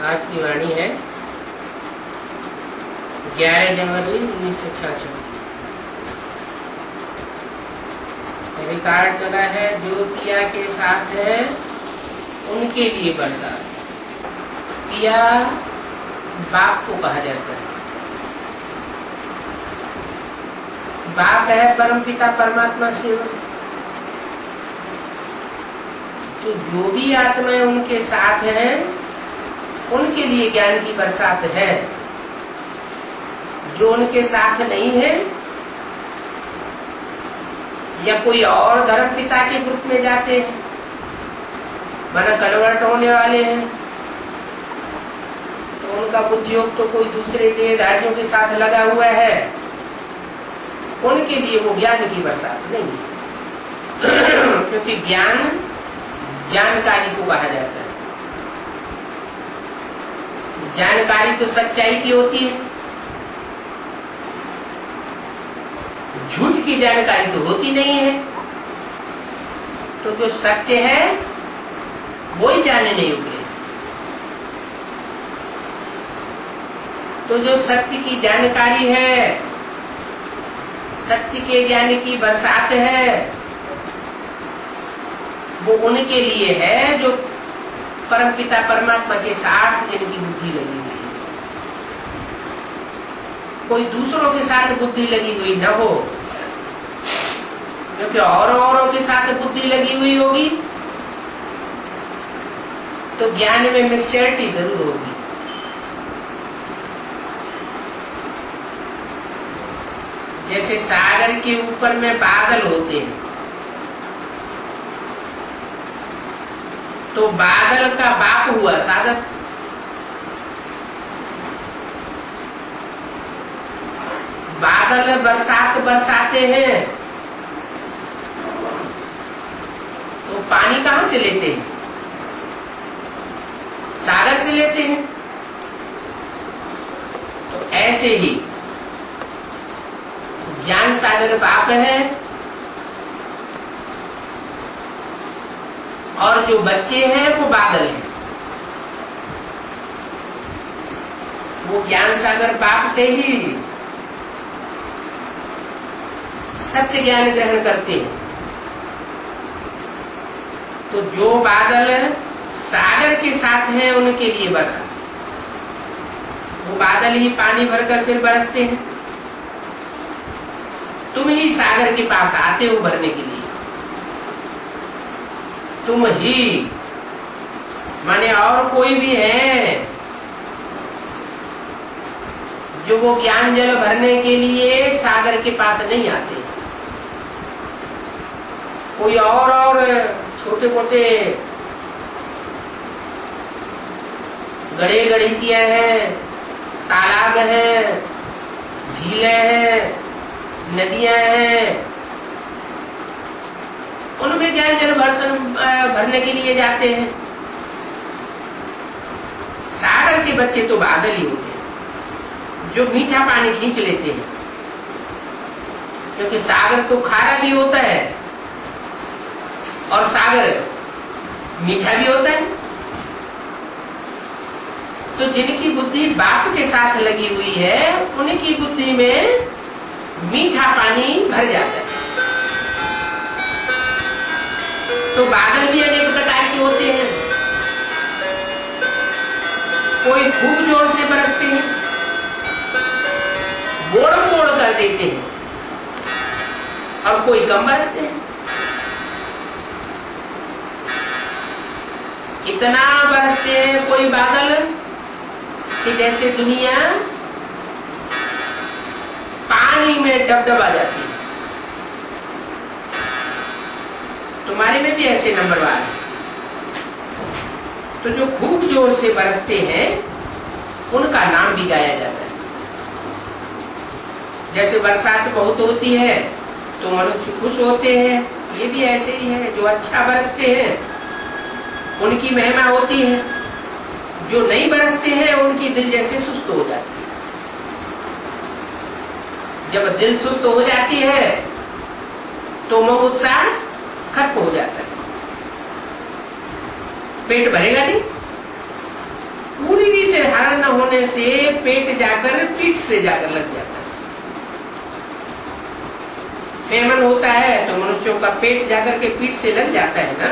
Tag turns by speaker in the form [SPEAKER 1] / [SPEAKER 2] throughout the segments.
[SPEAKER 1] आज की वाणी है 11 जनवरी 1966। रिकॉर्ड चला है, जो पिया के साथ है उनके लिए बरसात। पिया बाप को कहा जाता है। बाप है परमपिता परमात्मा शिव। तो जो भी आत्माएं उनके साथ है उनके लिए ज्ञान की बरसात है। जो उनके साथ नहीं है या कोई और धर्म पिता के ग्रुप में जाते हैं, माना कन्वर्ट होने वाले हैं, तो उनका बुद्धियोग तो कोई दूसरे देहधारियों के साथ लगा हुआ है, उनके लिए वो ज्ञान की बरसात नहीं है। क्योंकि ज्ञान जानकारी को कहा जाता है। जानकारी तो सच्चाई की होती है, झूठ की जानकारी तो होती नहीं है। तो जो सत्य है वो ही जानने योग्य है। तो जो सत्य की जानकारी है, सत्य के ज्ञान की बरसात है, वो उनके लिए है जो परमपिता परमात्मा के साथ जिनकी बुद्धि लगी हुई है। कोई दूसरों के साथ बुद्धि लगी हुई न हो, क्योंकि औरों के साथ बुद्धि लगी हुई होगी तो ज्ञान में मैच्योरिटी जरूर होगी। जैसे सागर के ऊपर में बादल होते हैं, तो बादल का बाप हुआ सागर। बादल बरसात बरसाते हैं तो पानी कहां से लेते हैं? सागर से लेते हैं। तो ऐसे ही ज्ञान सागर बाप है और जो बच्चे हैं वो बादल हैं। वो ज्ञान सागर बाप से ही सत्य ज्ञान ग्रहण करते हैं। तो जो बादल सागर के साथ हैं उनके लिए बरसा। वो बादल ही पानी भरकर फिर बरसते हैं। तुम ही सागर के पास आते हो भरने के लिए। तुम ही माने और कोई भी है जो वो ज्ञान जल भरने के लिए सागर के पास नहीं आते। कोई और छोटे मोटे गड़े गड़ीचियां हैं, तालाब हैं, झीलें हैं, नदियां हैं, उनमें ज्ञान जल भरने के लिए जाते हैं। सागर के बच्चे तो बादल ही होते हैं जो मीठा पानी खींच लेते हैं। क्योंकि सागर तो खारा भी होता है और सागर मीठा भी होता है। तो जिनकी बुद्धि बाप के साथ लगी हुई है उनकी बुद्धि में मीठा पानी भर जाता है। तो बादल भी अनेक प्रकार के होते हैं। कोई खूब जोर से बरसते हैं, बोड़ बोड़ कर देते हैं, और कोई कम बरसते हैं। इतना बरसते हैं कोई बादल कि जैसे दुनिया पानी में डबडबा जाती है। तुम्हारे में भी ऐसे नंबरवार है। तो जो खूब जोर से बरसते हैं उनका नाम भी गाया जाता है। जैसे बरसात बहुत होती है तो मनुष्य खुश होते हैं, ये भी ऐसे ही है। जो अच्छा बरसते हैं उनकी महिमा होती है, जो नहीं बरसते हैं उनकी दिल जैसे सुस्त हो जाती है। जब दिल सुस्त हो जाती है तो मोह उत्साह खत्म हो जाता है। पेट भरेगा नहीं, पूरी रीत धारण न होने से पेट जाकर पीठ से जाकर लग जाता है। फेमन होता है तो मनुष्यों का पेट जाकर के पीठ से लग जाता है ना,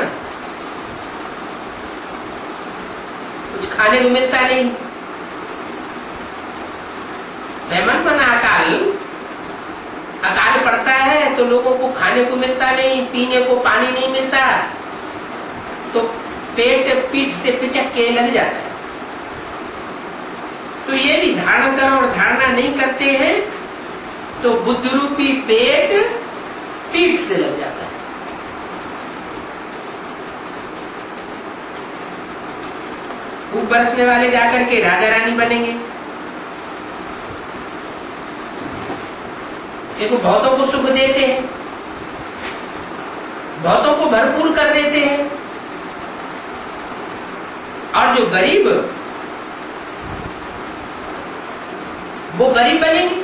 [SPEAKER 1] कुछ खाने को मिलता नहीं। फेमन बना अकाल पड़ता है तो लोगों को खाने को मिलता नहीं, पीने को पानी नहीं मिलता, तो पेट पीठ से पिचक के लग जाता है। तो ये भी धारण करो और धारणा नहीं करते हैं तो बुद्ध रूपी पेट पीठ से लग जाता है। खूब बरसने वाले जाकर के राजा रानी बनेंगे। देखो बहुतों को सुख देते हैं, बहुतों को भरपूर कर देते हैं, और जो गरीब वो गरीब बनेंगे।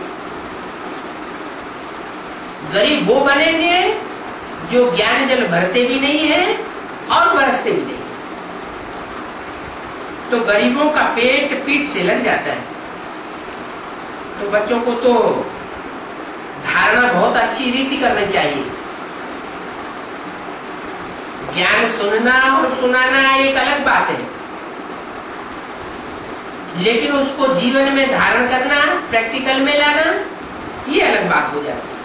[SPEAKER 1] गरीब वो बनेंगे जो ज्ञान जल भरते भी नहीं है और बरसते भी नहीं। तो गरीबों का पेट पीठ से लग जाता है। तो बच्चों को तो धारणा बहुत अच्छी रीति करनी चाहिए। ज्ञान सुनना और सुनाना एक अलग बात है, लेकिन उसको जीवन में धारण करना, प्रैक्टिकल में लाना, ये अलग बात हो जाती है।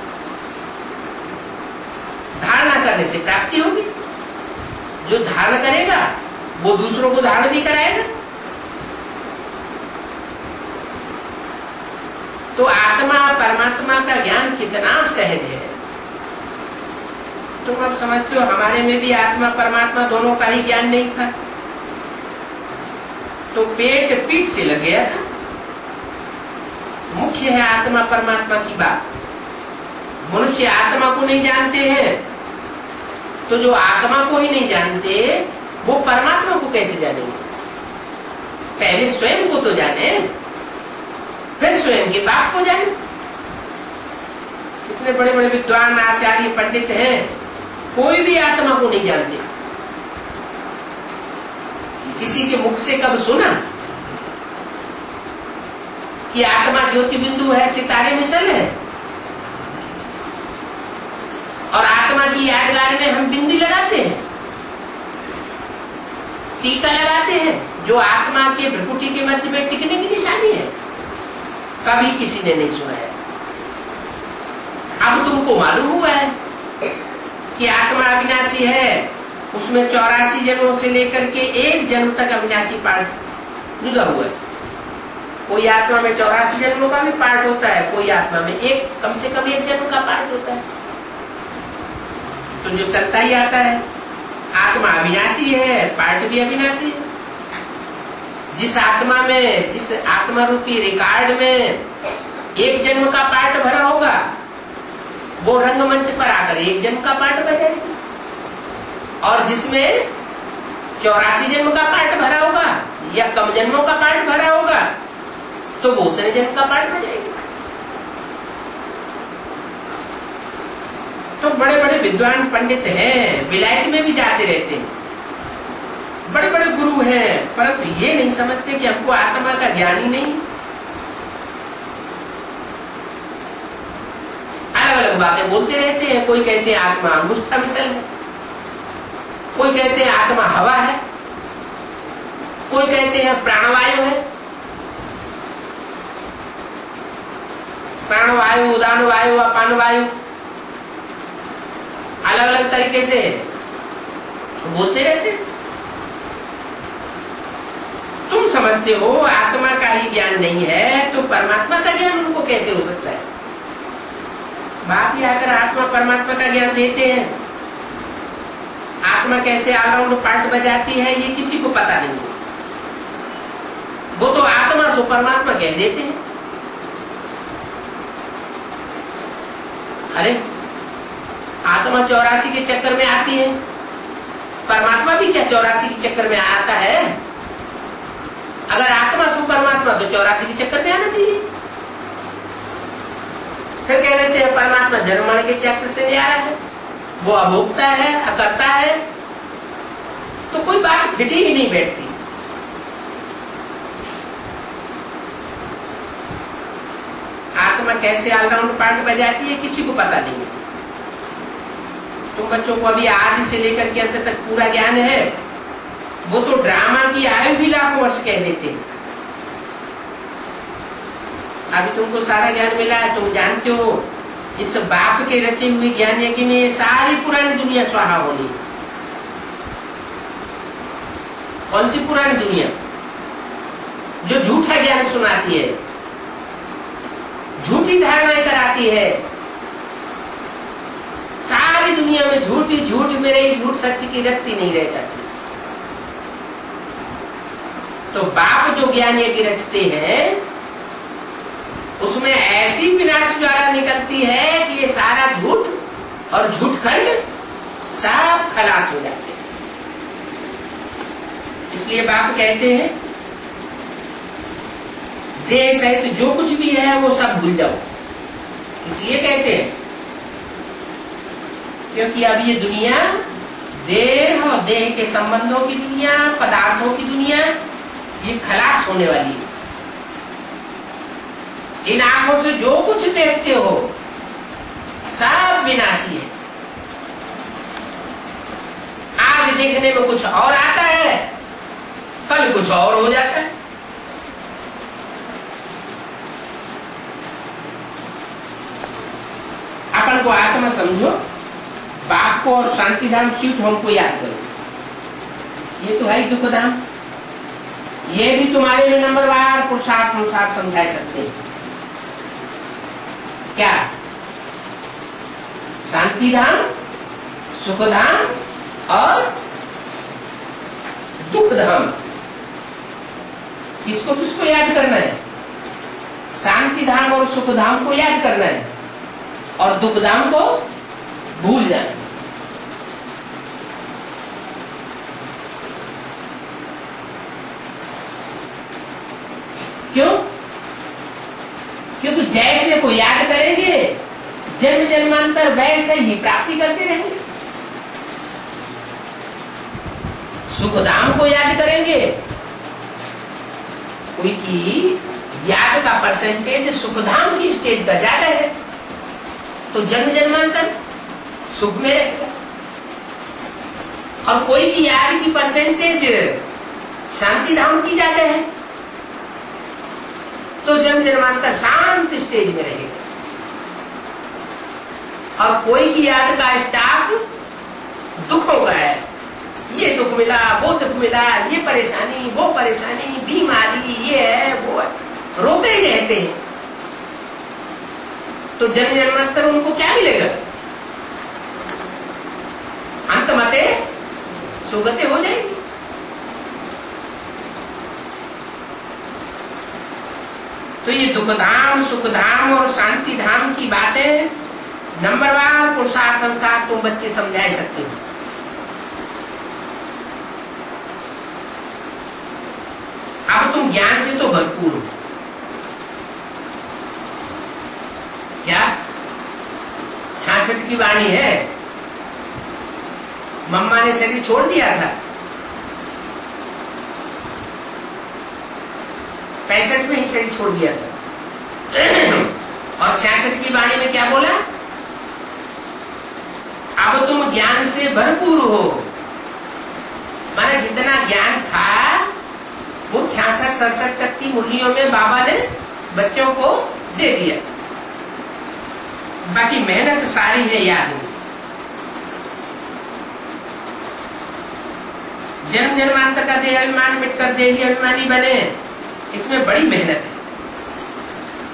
[SPEAKER 1] धारणा करने से प्राप्ति होगी। जो धारण करेगा वो दूसरों को धारण भी कराएगा। तो आत्मा परमात्मा का ज्ञान कितना सहज है। तुम अब समझते हो हमारे में भी आत्मा परमात्मा दोनों का ही ज्ञान नहीं था, तो पेट पीठ से लग गया था। मुख्य है आत्मा परमात्मा की बात। मनुष्य आत्मा को नहीं जानते हैं, तो जो आत्मा को ही नहीं जानते वो परमात्मा को कैसे जानेंगे। पहले स्वयं को तो जाने, फिर स्वयं के बाप को जाने। इतने बड़े बड़े विद्वान आचार्य पंडित हैं, कोई भी आत्मा को नहीं जानते। किसी के मुख से कब सुना कि आत्मा ज्योति बिंदु है, सितारे मिसल है, और आत्मा की यादगार में हम बिंदी लगाते हैं, टीका लगाते हैं, जो आत्मा के भ्रुकुटी के मध्य में टिकने की निशानी है। कभी किसी ने नहीं सुना है। अब तुमको मालूम हुआ है कि आत्मा अविनाशी है, उसमें 84 जन्मों से लेकर के एक जन्म तक अविनाशी पार्ट जुदा हुआ है। कोई आत्मा में 84 जन्मों का भी पार्ट होता है, कोई आत्मा में कम से कम एक जन्म का पार्ट होता है। तो जो चलता ही आता है, आत्मा अविनाशी है, पार्ट भी अविनाशी है। जिस आत्मा रूपी रिकॉर्ड में एक जन्म का पार्ट भरा होगा, वो रंगमंच पर आकर एक जन्म का पार्ट बजाएगी, और जिसमें 84 जन्म का पार्ट भरा होगा या कम जन्मों का पार्ट भरा होगा, तो वो उतने जन्म का पार्ट बजाएगी। तो बड़े बड़े विद्वान पंडित हैं, विलायत में भी जाते रहते हैं, बड़े बड़े गुरु हैं, परंतु ये नहीं समझते कि हमको आत्मा का ज्ञान ही नहीं। अलग अलग बातें बोलते रहते हैं। कोई कहते हैं आत्मा अंगुष्ठा मिसल है, कोई कहते हैं आत्मा हवा है, कोई कहते हैं प्राणवायु है। प्राणवायु, उदान वायु, अपान वायु, अलग अलग तरीके से बोलते रहते हैं। तुम समझते हो आत्मा का ही ज्ञान नहीं है, तो परमात्मा का ज्ञान उनको कैसे हो सकता है। बाप ही आकर आत्मा परमात्मा का ज्ञान देते हैं। आत्मा कैसे ऑलराउंड पार्ट बजाती है ये किसी को पता नहीं। वो तो आत्मा सो परमात्मा कह देते हैं। अरे आत्मा 84 के चक्कर में आती है, परमात्मा भी क्या 84 के चक्कर में आता है। अगर आत्मा सु परमात्मा तो 84 के चक्कर में आना चाहिए। फिर कह देते हैं परमात्मा जन्म मरण के चक्र से नहीं आया है, वो अभोक्ता है, अकर्ता है। तो कोई बात फिटी ही नहीं बैठती। आत्मा कैसे ऑलराउंड पार्ट बजाती है किसी को पता नहीं। तुम बच्चों को अभी आदि से लेकर के अंत तक पूरा ज्ञान है, वो तो ड्रामा की आयु भी लाखों वर्ष कह देते हैं। अभी तुमको सारा ज्ञान मिला है, तुम जानते हो इस बाप के रचे हुए ज्ञान यज्ञ में सारी पुरानी दुनिया स्वाहा होनी। कौन सी पुरानी दुनिया? जो झूठा ज्ञान सुनाती है, झूठी धारणाएं कराती है, सारी दुनिया में झूठी झूठ में रही, झूठ सच की रखती नहीं रह जाती। तो बाप जो ज्ञान यज्ञ रचते हैं उसमें ऐसी विनाश ज्वाला निकलती है कि ये सारा झूठ और झूठखंड सब खलास हो जाते हैं। इसलिए बाप कहते हैं देह सहित जो कुछ भी है वो सब भूल जाओ। इसलिए कहते हैं क्योंकि अब ये दुनिया देह और देह के संबंधों की दुनिया, पदार्थों की दुनिया, ये खलास होने वाली है। इन आंखों से जो कुछ देखते हो सब विनाशी है। आज देखने में कुछ और आता है, कल कुछ और हो जाता है। अपन को आत्मा समझो, बाप को और शांति धाम शिव धाम को याद करो। ये तो है दुख धाम। ये भी तुम्हारे लिए नंबरवार पुरुषार्थ अनुसार समझा सकते हैं। क्या? शांति धाम, सुख धाम और दुख धाम। किसको किसको याद करना है? शांति धाम और सुख धाम को याद करना है और दुख धाम को भूल जाना है। क्यों? क्योंकि जैसे को याद करेंगे जन्म जन्मांतर वैसे ही प्राप्ति करते रहेंगे। सुखधाम को याद करेंगे, कोई की याद का परसेंटेज सुखधाम की स्टेज का ज्यादा है तो जन्म जन्मांतर सुख में रहेगा, और कोई की याद की परसेंटेज शांति धाम की ज्यादा है तो जन्म जन्मांतर शांत स्टेज में रहेगा। और कोई की याद का स्टॉक दुखों का है, ये दुख मिला, वो दुख मिला, ये परेशानी, वो परेशानी, बीमारी, ये है वो है, रोते ही रहते हैं। तो जन्म जन्मांतर उनको क्या मिलेगा? अंत मते सुगते हो जाएगी। तो ये दुख धाम, सुख धाम और शांति धाम की बातें नंबरवार पुरुषार्थ अनुसार तुम बच्चे समझा सकते हो। अब तुम ज्ञान से तो भरपूर हो। क्या 66 की वाणी है, मम्मा ने शरीर छोड़ दिया था, 65 में ही शरीर छोड़ दिया था। और 66 की वाणी में क्या बोला? अब तुम ज्ञान से भरपूर हो। माने जितना ज्ञान था वो 66-67 तक की मुरलियों में बाबा ने बच्चों को दे दिया, बाकी मेहनत सारी है याद में। जन्म जन्मांतर का देह अभिमान मिटकर देही अभिमानी बने, इसमें बड़ी मेहनत है।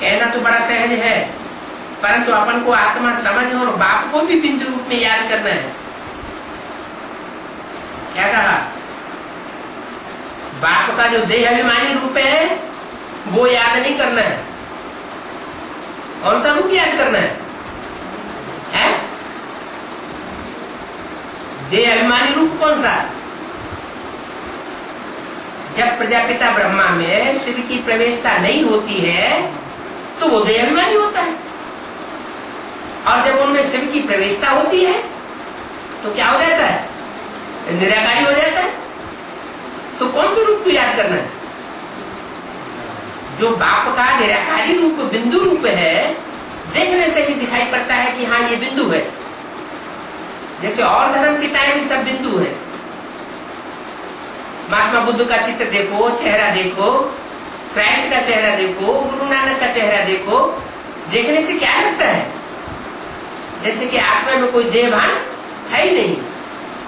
[SPEAKER 1] कहना तो बड़ा सहज है, परंतु अपन को आत्मा समझ और बाप को भी बिंदु रूप में याद करना है। क्या कहा? बाप का जो देह अभिमानी रूप है वो याद नहीं करना है। कौन सा रूप याद करना है? देह अभिमानी रूप कौन सा? जब प्रजापिता ब्रह्मा में शिव की प्रवेशता नहीं होती है तो वो देह अभिमानी होता है, और जब उनमें शिव की प्रवेशता होती है तो क्या हो जाता है? निराकारी हो जाता है। तो कौन से रूप को याद करना है? जो बाप का निराकारी रूप बिंदु रूप है, देखने से ही दिखाई पड़ता है कि हाँ ये बिंदु है। जैसे और धर्म के टाइम में सब बिंदु है। महात्मा बुद्ध का चित्र देखो, चेहरा देखो, क्राइस्ट का चेहरा देखो, गुरु नानक का चेहरा देखो, देखने से क्या लगता है? जैसे कि आत्मा में कोई देहभान है ही नहीं,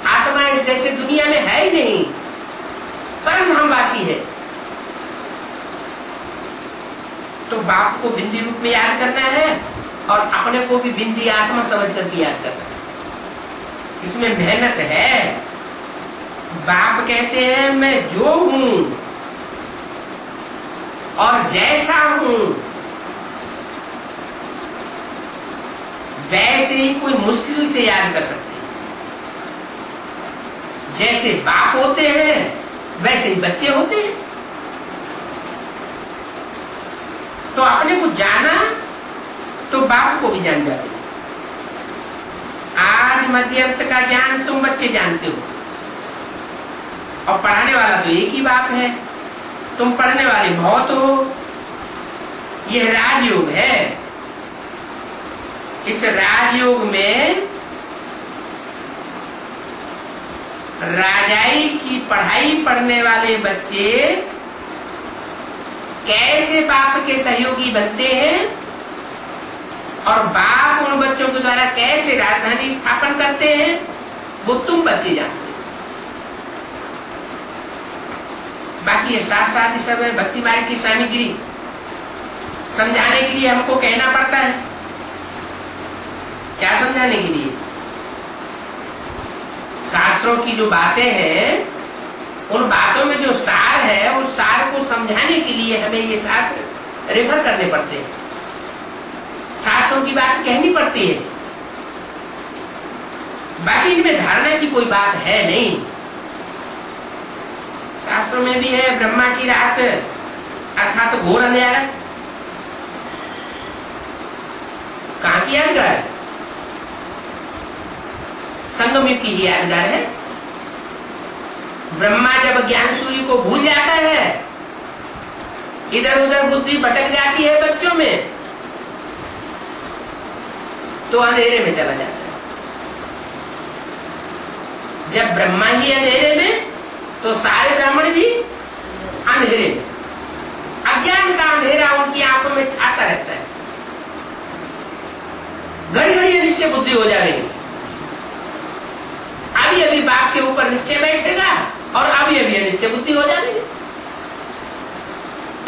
[SPEAKER 1] आत्मा इस जैसे दुनिया में है ही नहीं, परम धामवासी है। तो बाप को बिंदी रूप में याद करना है और अपने को भी बिंदी आत्मा समझ करके याद करना है। इसमें मेहनत है। बाप कहते हैं मैं जो हूं और जैसा हूं वैसे ही कोई मुश्किल से याद कर सकते हैं। जैसे बाप होते हैं वैसे ही बच्चे होते हैं। तो अपने को जाना तो बाप को भी जान जाते हैं। आज मध्यंत का ज्ञान तुम बच्चे जानते हो और पढ़ाने वाला तो एक ही बाप है। तुम पढ़ने वाले बहुत हो। यह राजयोग है। इस राजयोग में राजाई की पढ़ाई पढ़ने वाले बच्चे कैसे बाप के सहयोगी बनते हैं और बाप उन बच्चों के द्वारा कैसे राजधानी स्थापन करते हैं, वो तुम बच्चे जानते हो। बाकी ये साथ साथ ही सब है। भक्ति मार्ग की सामग्री समझाने के लिए हमको कहना पड़ता है। क्या समझाने के लिए? शास्त्रों की जो बातें हैं, उन बातों में जो सार है, उस सार को समझाने के लिए हमें ये शास्त्र रेफर करने पड़ते हैं। शास्त्रों की बात कहनी पड़ती है। बाकी इनमें धारणा की कोई बात है नहीं। शास्त्रों में भी है ब्रह्मा की रात अर्थात घोर अंधेरा। कहां की यादगार? संगम युग की ही यादगार है। ब्रह्मा जब ज्ञान सूर्य को भूल जाता है, इधर उधर बुद्धि भटक जाती है बच्चों में, तो अंधेरे में चला जाता है। जब ब्रह्मा ही अंधेरे में, तो सारे ब्राह्मण भी अंधेरे में। अज्ञान का अंधेरा उनकी आंखों में छाता रहता है। घड़ी घड़ी निश्चय बुद्धि हो जाएगी। अभी अभी बाप के ऊपर निश्चय बैठेगा और अभी अभी निश्चय बुद्धि हो जाएगी।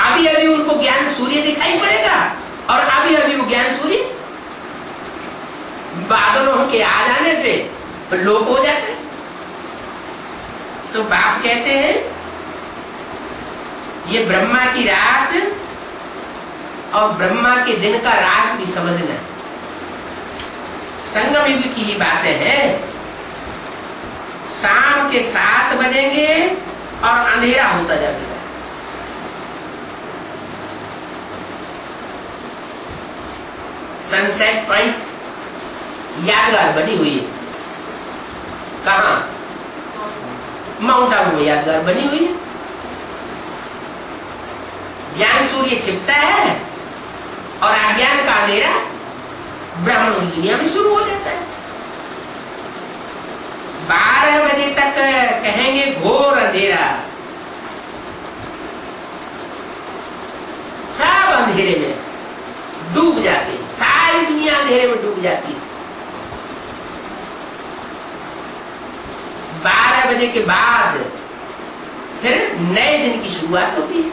[SPEAKER 1] अभी अभी उनको ज्ञान सूर्य दिखाई पड़ेगा और अभी अभी वो ज्ञान सूर्य बादलों के आ जाने से लोप हो जाते हैं। तो बाप कहते हैं ये ब्रह्मा की रात और ब्रह्मा के दिन का राज भी समझना। संगम युग की ही बातें हैं। शाम के 7 बजेंगे और अंधेरा होता जाएगा। सनसेट पॉइंट यादगार बनी हुई है। कहां? माउंट आबू में यादगार बनी हुई है। ज्ञान सूर्य छिपता है और अज्ञान का अंधेरा ब्राह्मणों की दुनिया में शुरू हो जाता है। 12 बजे तक कहेंगे घोर अंधेरा, सब अंधेरे में डूब जाते, सारी दुनिया अंधेरे में डूब जाती है। 12 बजे के बाद फिर नए दिन की शुरुआत होती है।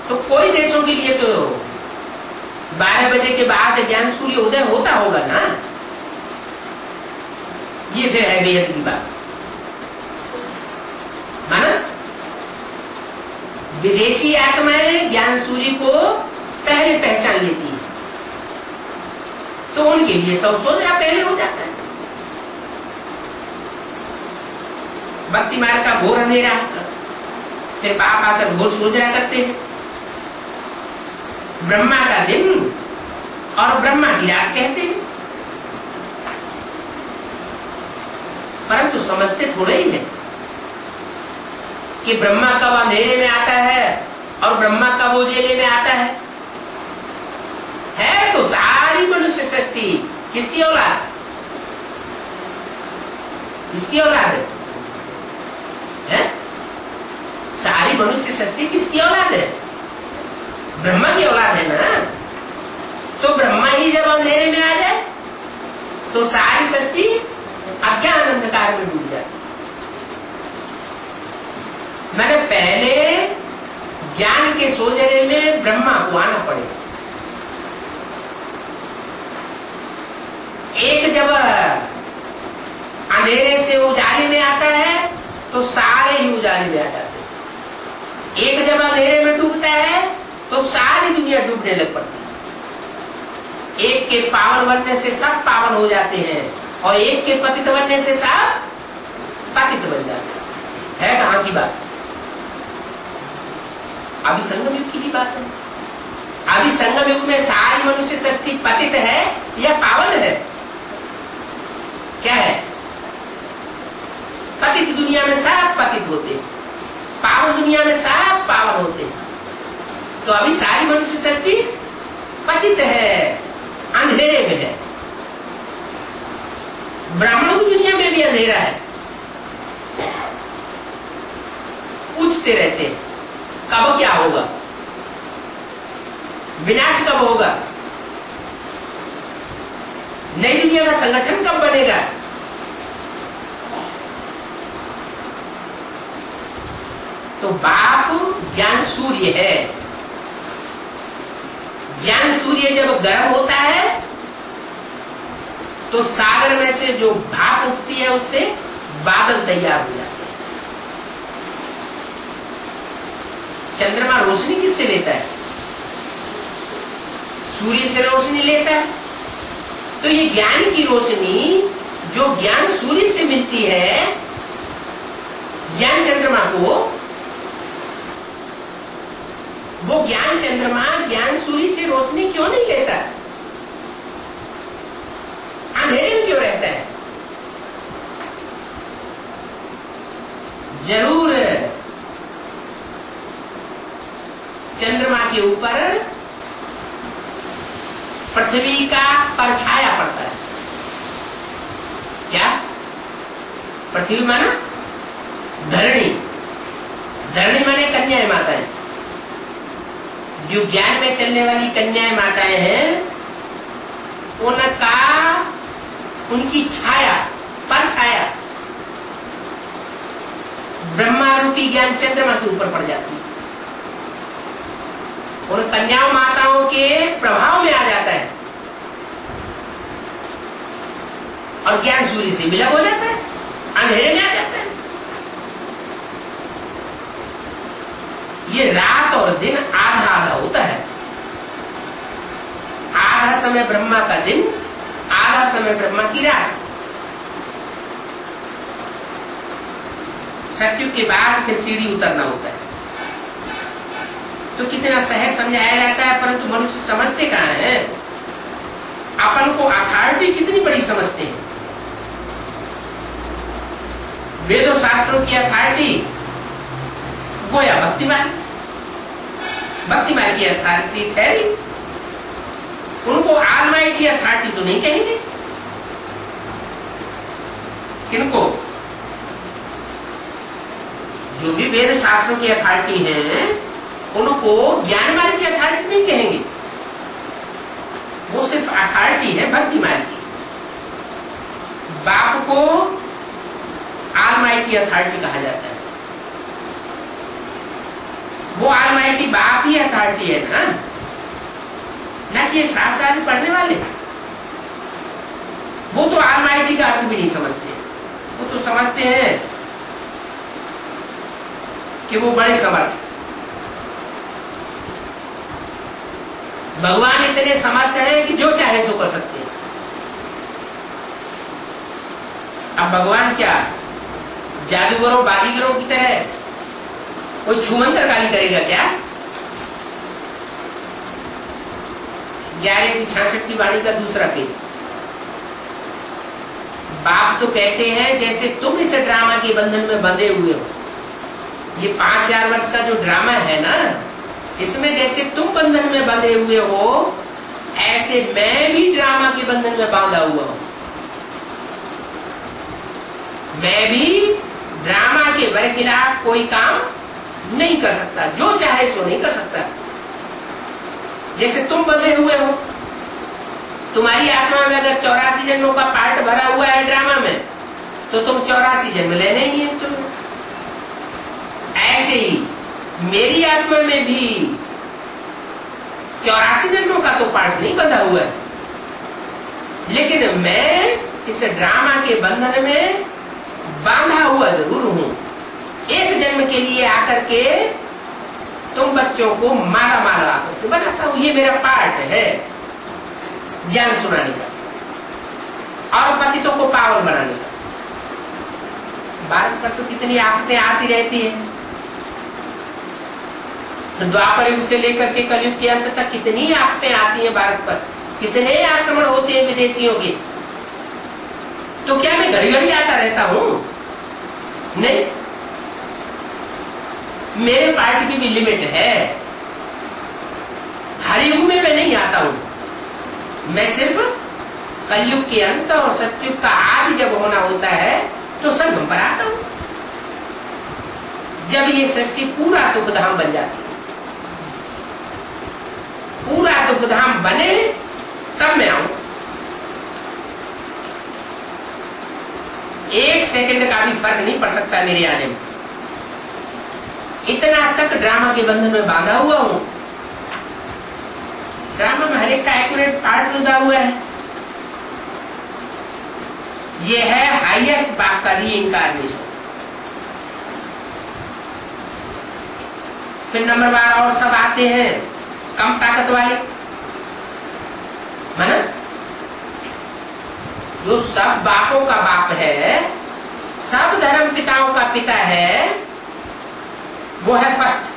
[SPEAKER 1] तो कोई देशों के लिए तो 12 बजे के बाद ज्ञान सूर्य उदय होता होगा ना। ये फिर है बेहद की बात। माना विदेशी आत्माएं ज्ञान सूर्य को पहले पहचान लेती है, तो उनके लिए सब सोचना पहले हो जाता है। भक्ति मार्ग का घोर अंधेरा, फिर बाप आकर घोर सोचना करते हैं। ब्रह्मा का दिन और ब्रह्मा की रात कहते हैं, परंतु समझते थोड़े ही है। कि ब्रह्मा कब अंधेरे में आता है और ब्रह्मा कब उजाले में आता है? तो सारी मनुष्य शक्ति किसकी औलाद? किसकी औलाद है? सारी मनुष्य शक्ति किसकी औलाद है? ब्रह्मा की औलाद है ना। तो ब्रह्मा ही जब अंधेरे में आ जाए तो सारी शक्ति अज्ञान अंधकार में डूब जाती। मैंने पहले ज्ञान के सोजरे में ब्रह्मा को आना पड़ेगा। एक जब अंधेरे से उजाले में आता है तो सारे ही उजाले में आ जाते हैं। एक जब अंधेरे में डूबता है तो सारी दुनिया डूबने लग पड़ती है। एक के पावन बनने से सब पावन हो जाते हैं और एक के पतित बनने से सब पतित बन जाते हैं। कहां की बात? अभी संगम युग की भी बात है। अभी संगम युग में सारी मनुष्य शक्ति पतित है या पावन है? क्या है? पतित दुनिया में सब पतित होते, पावन दुनिया में सब पावन होते। तो अभी सारी मनुष्य शक्ति पतित है, अंधेरे में है। ब्राह्मणों की दुनिया में भी अंधेरा है, पूछते रहते हैं कब क्या होगा, विनाश कब होगा, नई दुनिया का संगठन कब बनेगा। तो बाप ज्ञान सूर्य है। ज्ञान सूर्य जब गर्म होता है तो सागर में से जो भाप उठती है उससे बादल तैयार हो जाते हैं। चंद्रमा रोशनी किससे लेता है? सूर्य से रोशनी लेता है। तो ये ज्ञान की रोशनी जो ज्ञान सूर्य से मिलती है, ज्ञान चंद्रमा को, वो ज्ञान चंद्रमा ज्ञान सूर्य से रोशनी क्यों नहीं लेता? अंधेरे में क्यों रहता है? जरूर चंद्रमा के ऊपर पृथ्वी का परछाया पड़ता है। क्या? पृथ्वी माना धरणी, धरणी माने कन्याएं माताएं। जो ज्ञान में चलने वाली कन्याएं माताएं हैं उनका, उनकी छाया, परछाया ब्रह्मा रूपी ज्ञान चंद्रमा के ऊपर पड़ जाती है। उन कन्याओं माताओं के प्रभाव में आ जाता है और ज्ञान सूर्य से विलग हो जाता है, अंधेरे में आ जाता है। ये रात और दिन आधा आधा होता है। आधा समय ब्रह्मा का दिन, आधा समय ब्रह्मा की रात। सत्युग के बाद फिर सीढ़ी उतरना होता है। तो कितना सहज समझाया जाता है, परंतु मनुष्य समझते कहां है? अपन को अथॉरिटी कितनी बड़ी समझते हैं। वेदों शास्त्रों की अथॉरिटी गोया भक्तिमान, भक्तिमान की अथॉरिटी ठहरी। उनको ऑलमाइटी अथॉरिटी तो नहीं कहेंगे। किनको? जो भी वेद शास्त्रों की अथॉरिटी है उनको ज्ञान मार्ग की अथॉरिटी नहीं कहेंगे। वो सिर्फ अथॉरिटी है भक्ति मार्ग की। बाप को ऑलमाइटी अथॉरिटी कहा जाता है। वो ऑलमाइटी बाप ही अथॉरिटी है ना कि ये शास्त्र पढ़ने वाले। वो तो ऑलमाइटी का अर्थ भी नहीं समझते। वो तो समझते हैं कि वो बड़े समर्थ। भगवान इतने समर्थ है कि जो चाहे सो कर सकते हैं। अब भगवान क्या जादूगरों बाजीगरों की तरह कोई छूमंतर काली करेगा क्या? 11 की 66 की वाणी का दूसरा पेज। बाप तो कहते हैं जैसे तुम इस ड्रामा के बंधन में बंधे हुए हो, ये 5000 वर्ष का जो ड्रामा है ना, इसमें जैसे तुम बंधन में बंधे हुए हो, ऐसे मैं भी ड्रामा के बंधन में बांधा हुआ हूं। मैं भी ड्रामा के बरखिलाफ कोई काम नहीं कर सकता, जो चाहे सो नहीं कर सकता। जैसे तुम बंधे हुए हो, तुम्हारी आत्मा में अगर 84 जन्मों का पार्ट भरा हुआ है ड्रामा में, तो तुम 84 जन्म लेने ही है। तो ऐसे ही मेरी आत्मा में भी 84 जन्मों का तो पार्ट नहीं बंधा हुआ है, लेकिन मैं इस ड्रामा के बंधन में बांधा हुआ जरूर हूं। एक जन्म के लिए आकर के तुम बच्चों को माला माला आकर के बनाता हूं, ये मेरा पार्ट है ज्ञान सुनाने का और पतितों को पावन बनाने का। भारत पर तो कितनी आफतें आती रहती है, तो द्वापर युग से लेकर के कलयुग के अंत तक कितनी आफतें आती हैं भारत पर, कितने आक्रमण होते हैं विदेशियों के। तो क्या मैं घड़ी घड़ी आता रहता हूं? नहीं, मेरे पार्ट की भी लिमिट है। हर युग में मैं नहीं आता हूं, मैं सिर्फ कलयुग के अंत और सतयुग का आदि जब होना होता है तो संगम पर आता हूं, जब ये सृष्टि पूरा दुखधाम बन जाती है। पूरा दुखधाम बने तब मैं आऊं। 1 सेकंड का भी फर्क नहीं पड़ सकता मेरे आने में। इतना तक ड्रामा के बंधन में बांधा हुआ हूं। ड्रामा में हर एक का एक्यूरेट पार्ट जुड़ा हुआ है। ये है हाईएस्ट बाप का रीइंकारनेशन। फिर नंबर 12 और सब आते हैं कम ताकत वाले, है ना, जो सब बापों का बाप है, सब धर्म पिताओं का पिता है, वो है फर्स्ट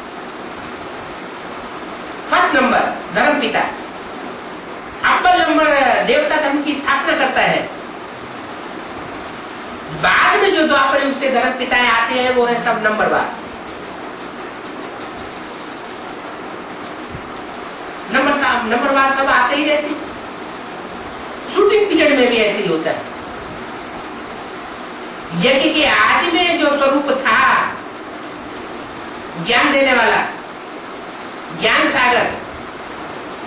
[SPEAKER 1] नंबर धर्म पिता। अव्वल नंबर देवता धर्म की स्थापना करता है। बाद में जो द्वापर युग से धर्म पिताएं आते हैं वो है सब नंबर 12। नंबर 12 सब आते ही रहते। शूटिंग पीरियड में भी ऐसे ही होता है। यज्ञ के आदि में जो स्वरूप था ज्ञान देने वाला, ज्ञान सागर,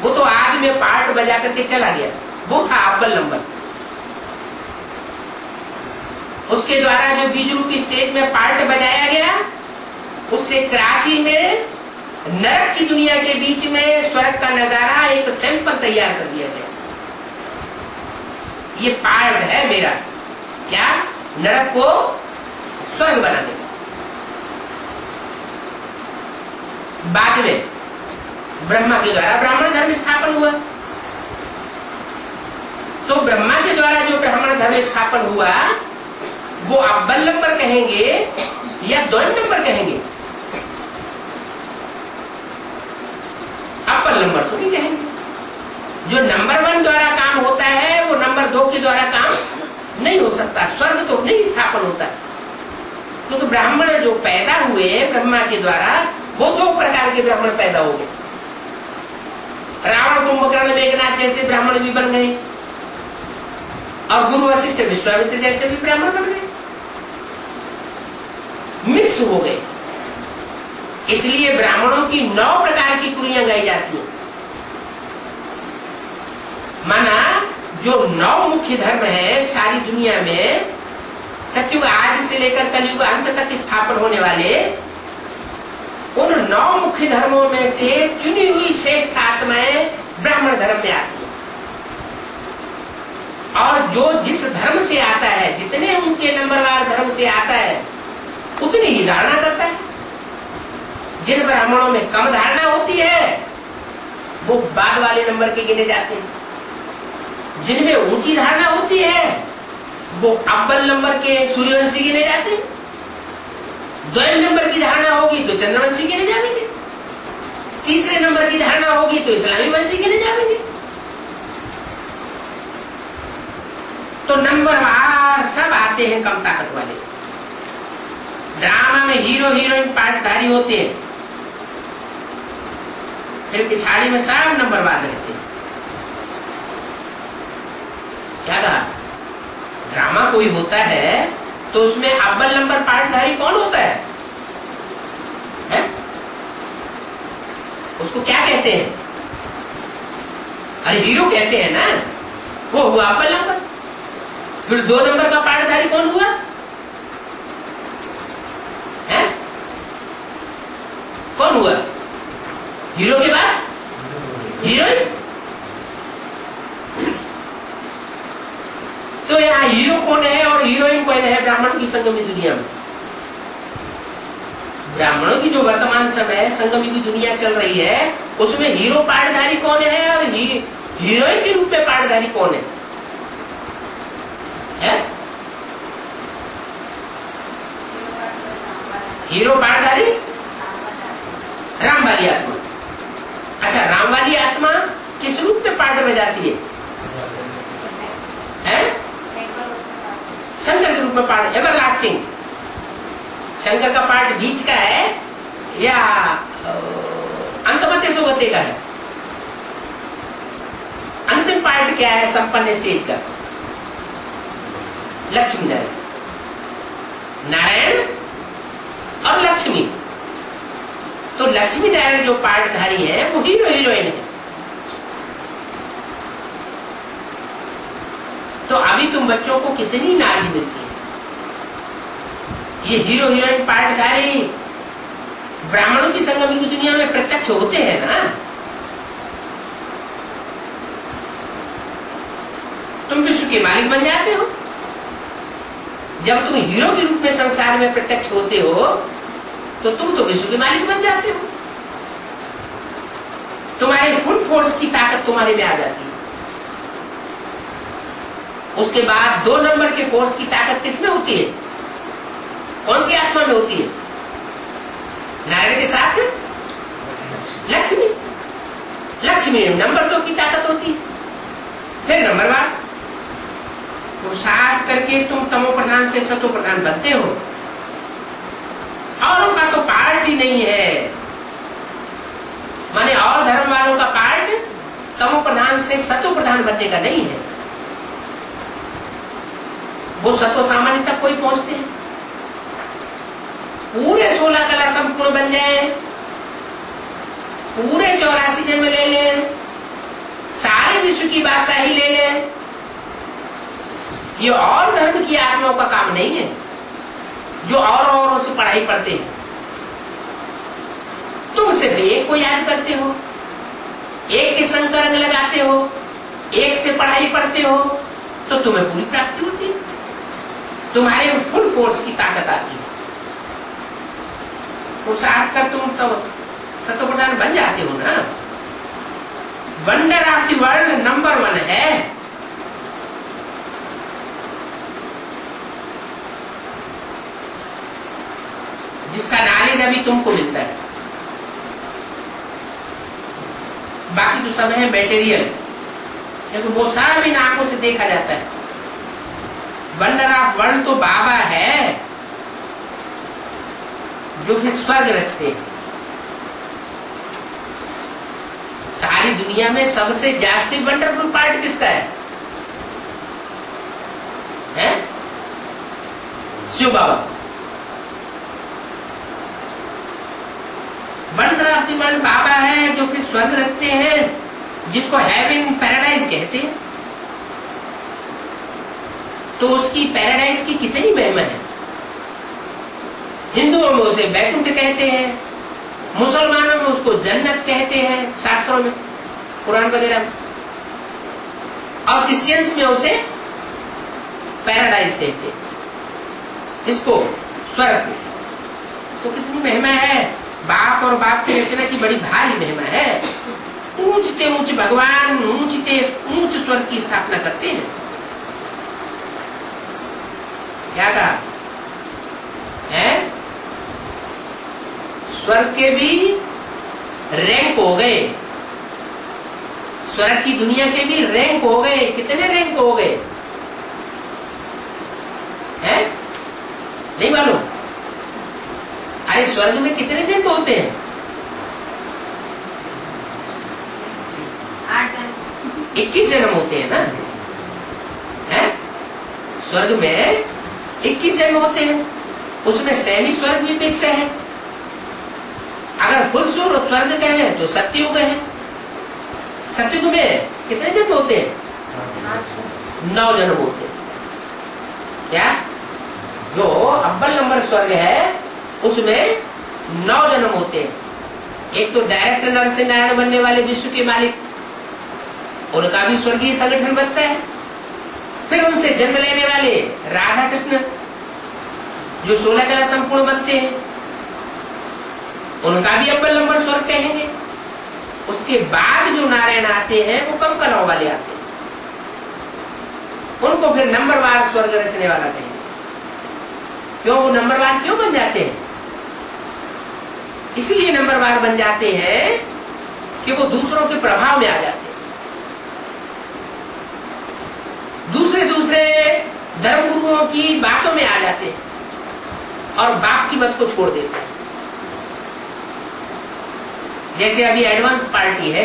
[SPEAKER 1] वो तो आदि में पार्ट बजा करके चला गया, वो था अव्वल नंबर। उसके द्वारा जो बीज रूपी स्टेज में पार्ट बजाया गया, उससे कराची में नरक की दुनिया के बीच में स्वर्ग का नजारा एक सैंपल तैयार कर दिया गया। ये पार्ट है मेरा, क्या, नरक को स्वर्ग बनाने का। बाद में ब्रह्मा के द्वारा ब्राह्मण धर्म स्थापन हुआ। तो ब्रह्मा के द्वारा जो ब्राह्मण धर्म स्थापन हुआ, वो अव्वल नंबर कहेंगे या द्वैम नंबर कहेंगे? अव्वल नंबर तो नहीं कहेंगे। जो नंबर 1 द्वारा काम होता है वो नंबर 2 के द्वारा काम नहीं हो सकता। स्वर्ग तो नहीं स्थापन होता, क्योंकि तो ब्राह्मण जो पैदा हुए ब्रह्मा के द्वारा, वो 2 प्रकार के ब्राह्मण पैदा हो गए। रावण, कुंभकर्ण, मेघनाथ जैसे ब्राह्मण भी बन गए, और गुरु वशिष्ठ, विश्वामित्र जैसे भी ब्राह्मण बन गए, मिक्स हो गए। इसलिए ब्राह्मणों की 9 प्रकार की कुरियां गाई जाती है। माना जो 9 मुख्य धर्म है सारी दुनिया में, सतयुग आदि से लेकर कलयुग अंत तक स्थापन होने वाले, उन 9 मुख्य धर्मों में से चुनी हुई श्रेष्ठ आत्माएं ब्राह्मण धर्म में आती है। और जो जिस धर्म से आता है, जितने ऊंचे नंबरवार धर्म से आता है, उतनी ही धारणा करता है। जिन ब्राह्मणों में कम धारणा होती है वो बाद वाले नंबर के गिने जाते हैं। जिनमें ऊंची धारणा होती है वो अव्वल नंबर के सूर्यवंशी गिने जाते हैं। द्वैम नंबर की धारणा होगी तो चंद्रवंशी गिने जाएंगे। तीसरे नंबर की धारणा होगी तो इस्लामी वंशी गिने जाएंगे। तो नंबर वार सब आते हैं कम ताकत वाले। ड्रामा में हीरो हीरोइन पार्टधारी होते हैं, फिर पिछाड़ी में सब नंबरवाद रहते हैं। क्या कहा? ड्रामा कोई होता है तो उसमें अव्वल नंबर पार्टधारी कौन होता है? उसको क्या कहते हैं? अरे हीरो कहते हैं ना, वो हुआ अव्वल नंबर। फिर 2 नंबर का पार्टधारी कौन हुआ? है? कौन हुआ? हीरो के बाद हीरोइन। तो यहाँ हीरो कौन है और हीरोइन कौन है ब्राह्मण की संगमी दुनिया में? ब्राह्मणों की जो वर्तमान समय संगमी की दुनिया चल रही है उसमें हीरो पार्टधारी कौन है और हीरोइन के रूप में पार्टधारी कौन है? हीरो पार्टधारी राम वाली आत्मा। अच्छा, राम वाली आत्मा किस रूप में पार्ट में जाती है? शंकर के रूप में पार्ट, एवरलास्टिंग। शंकर का पार्ट बीच का है या अंतमत्य सुगते का है? अंतिम पार्ट क्या है संपन्न स्टेज का? लक्ष्मी नारायण, नारायण और लक्ष्मी। तो लक्ष्मी नारायण जो पार्टधारी है वो हीरो हीरोइन है। तो अभी तुम बच्चों को कितनी नारी मिलती है? ये हीरो हीरोइन पार्टधारी ब्राह्मणों की संगमी की दुनिया में प्रत्यक्ष होते हैं ना। तुम विश्व के मालिक बन जाते हो जब तुम हीरो के रूप में संसार में प्रत्यक्ष होते हो। तो तुम तो विश्व के मालिक बन जाते हो, तुम्हारे फुल फोर्स की ताकत तुम्हारे में आ जाती है। उसके बाद 2 नंबर के फोर्स की ताकत किसमें होती है? कौन सी आत्मा में होती है? नारायण के साथ लक्ष्मी। लक्ष्मी में नंबर 2 की ताकत होती है। फिर नंबर 1 पुरुषार्थ करके तुम तमो प्रधान से सतो प्रधान बनते हो। औरों का तो पार्ट ही नहीं है, माने और धर्म वालों का पार्ट तमो प्रधान से सतो प्रधान बनने का नहीं है। वो सतो सामान्य तक कोई पहुंचते हैं, पूरे 16 कला संपूर्ण बन जाए, पूरे 84 जन्म ले ले, सारे विश्व की बादशाही ले ले। ये और धर्म की आत्माओं का काम नहीं है जो और से पढ़ाई पढ़ते हैं। तुम सिर्फ एक को याद करते हो, एक के संग रंग लगाते हो, एक से पढ़ाई पढ़ते हो, तो तुम्हें पूरी प्राप्ति होती है, तुम्हारे में फुल फोर्स की ताकत आती है। पुरुषार्थ कर तुम तो सतो प्रधान बन जाते हो ना। Wonder of the world number 1 है। जिसका नॉलेज अभी तुमको मिलता है, बाकी तो सब है मटेरियल, क्योंकि वो सब इन आंखों से देखा जाता है। वंडर ऑफ वर्ल्ड तो बाबा है जो फिर स्वर्ग रचते हैं। सारी दुनिया में सबसे जास्ती वंडरफुल पार्ट किसका है? शिव बाबा। वंडर ऑफ द वर्ल्ड बाबा है जो कि स्वर्ग रचते हैं, जिसको हेवन पैराडाइज कहते हैं। तो उसकी पैराडाइज की कितनी महिमा है। हिंदुओं में उसे बैकुंठ कहते हैं, मुसलमानों में उसको जन्नत कहते हैं शास्त्रों में, कुरान वगैरह में, और क्रिश्चियंस में उसे पैराडाइज कहते हैं, इसको स्वर्ग। तो कितनी महिमा है। बाप और बाप की रचना की बड़ी भारी महिमा है। ऊंचते ऊंच भगवान ऊंचते ऊंच स्वर्ग की स्थापना करते हैं। क्या कहा है? स्वर्ग के भी रैंक हो गए, स्वर्ग की दुनिया के भी रैंक हो गए। कितने रैंक हो गए हैं? नहीं मालूम? अरे स्वर्ग में कितने जन्म होते हैं? 21 जन्म होते हैं ना, है? स्वर्ग में 21 जन्म होते हैं, उसमें सेमी स्वर्ग भी मिक्स है। अगर फुल स्वर्ग कहे तो सत्युग है। सत्युग में कितने जन्म होते हैं? 9 जन्म होते हैं। क्या? जो अव्वल नंबर स्वर्ग है उसमें 9 जन्म होते हैं। एक तो डायरेक्ट नर से नारायण बनने वाले विश्व के मालिक, उनका भी स्वर्गीय संगठन बनता है। फिर उनसे जन्म लेने वाले राधा कृष्ण जो 16 कला संपूर्ण बनते हैं, उनका भी अव्वल नंबर स्वर्ग कहेंगे। उसके बाद जो नारायण आते हैं वो कम कलाओं वाले आते हैं, उनको फिर नंबरवार स्वर्ग रचने वाला कहेंगे। क्यों वो नंबरवार क्यों बन जाते हैं? इसलिए नंबरवार बन जाते हैं कि वो दूसरों के प्रभाव में आ जाते हैं, दूसरे धर्म गुरुओं की बातों में आ जाते हैं और बाप की मत को छोड़ देते हैं। जैसे अभी एडवांस पार्टी है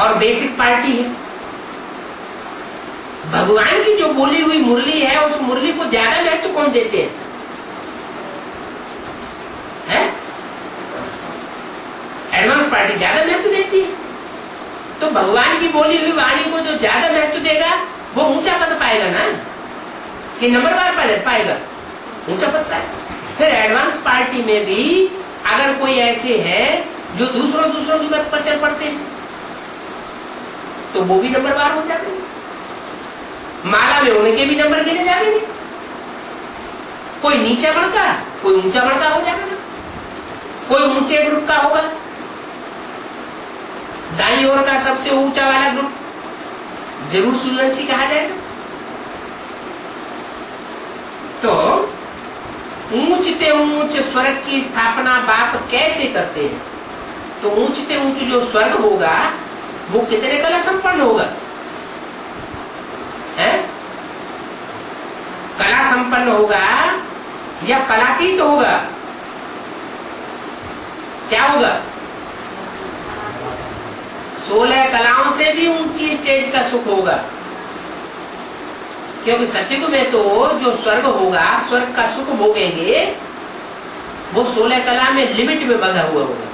[SPEAKER 1] और बेसिक पार्टी है। भगवान की जो बोली हुई मुरली है उस मुरली को ज्यादा महत्व कौन देते हैं? एडवांस पार्टी ज्यादा महत्व देती है। तो भगवान की बोली हुई वाणी को जो ज्यादा महत्व देगा वो ऊंचा पद पाएगा ना, कि नंबरवार पाएगा, ऊंचा पद पाएगा। फिर एडवांस पार्टी में भी अगर कोई ऐसे है जो दूसरों की मत पर चल पड़ते हैं तो वो भी नंबरवार हो जाएंगे। माला में उनके भी नंबर गिने जाएंगे। कोई नीचा वर्ग का, कोई ऊंचा वर्ग का हो जाएगा, कोई ऊंचे ग्रुप का होगा। दाईं ओर का सबसे ऊंचा वाला ग्रुप जरूर सूर्यवंशी कहा जाएगा। तो ऊंचते ऊंच स्वर्ग की स्थापना बाप कैसे करते हैं? तो ऊंचते ऊंच जो स्वर्ग होगा वो कितने कला संपन्न होगा? है? कला संपन्न होगा या कलातीत होगा? क्या होगा? 16 कलाओं से भी ऊंची स्टेज का सुख होगा। क्योंकि सत्युग में तो जो स्वर्ग होगा, स्वर्ग का सुख भोगेंगे वो 16 कला में लिमिट में बंधा हुआ होगा।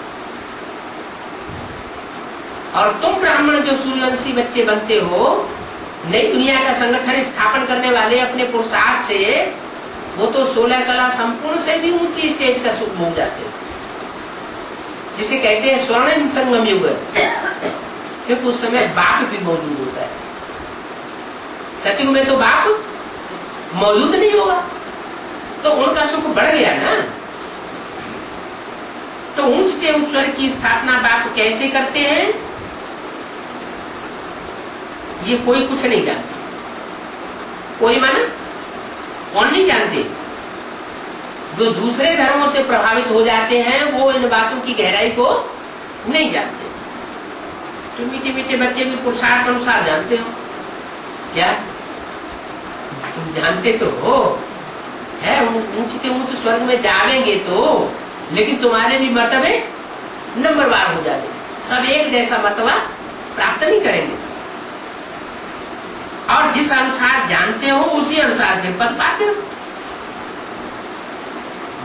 [SPEAKER 1] और तुम ब्राह्मण जो सूर्यवंशी बच्चे बनते हो, नई दुनिया का संगठन स्थापन करने वाले अपने पुरुषार्थ से, वो तो 16 कला संपूर्ण से भी ऊंची स्टेज का सुख भोग जाते हैं, जिसे कहते हैं स्वर्णिम संगम युग। क्योंकि उस समय बाप भी मौजूद होता है। सतयुग में तो बाप मौजूद नहीं होगा, तो उनका सुख बढ़ गया ना। तो ऊंचते ऊंच स्वर्ग की स्थापना बाप कैसे करते हैं ये कोई कुछ नहीं जानते। कोई माना कौन नहीं जानते? जो दूसरे धर्मों से प्रभावित हो जाते हैं वो इन बातों की गहराई को नहीं जानते। तो मीठे मीठे बच्चे भी पुरुषार्थ अनुसार जानते हो क्या? तुम जानते तो हो है, ऊंचते ऊंच स्वर्ग में जावेंगे तो, लेकिन तुम्हारे भी मर्तबे नंबरवार हो जाते। सब एक जैसा मर्तबा प्राप्त नहीं करेंगे, और जिस अनुसार जानते हो उसी अनुसार फिर पद पाते हो।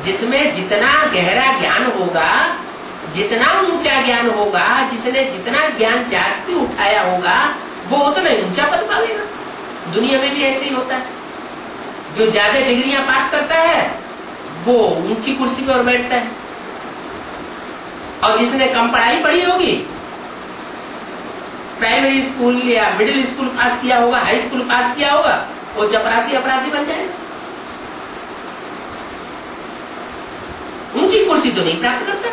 [SPEAKER 1] जिसमें जितना गहरा ज्ञान होगा, जितना ऊंचा ज्ञान होगा, जिसने जितना ज्ञान जाग से उठाया होगा वो उतना ऊंचा पद पाएगा। दुनिया में भी ऐसे ही होता है। जो ज्यादा डिग्रियां पास करता है वो ऊंची कुर्सी पर बैठता है, और जिसने कम पढ़ाई पढ़ी होगी, प्राइमरी स्कूल या मिडिल स्कूल पास किया होगा, हाई स्कूल पास किया होगा, वो चपरासी अपरासी बन जाएगा। ऊंची कुर्सी तो नहीं प्राप्त करता।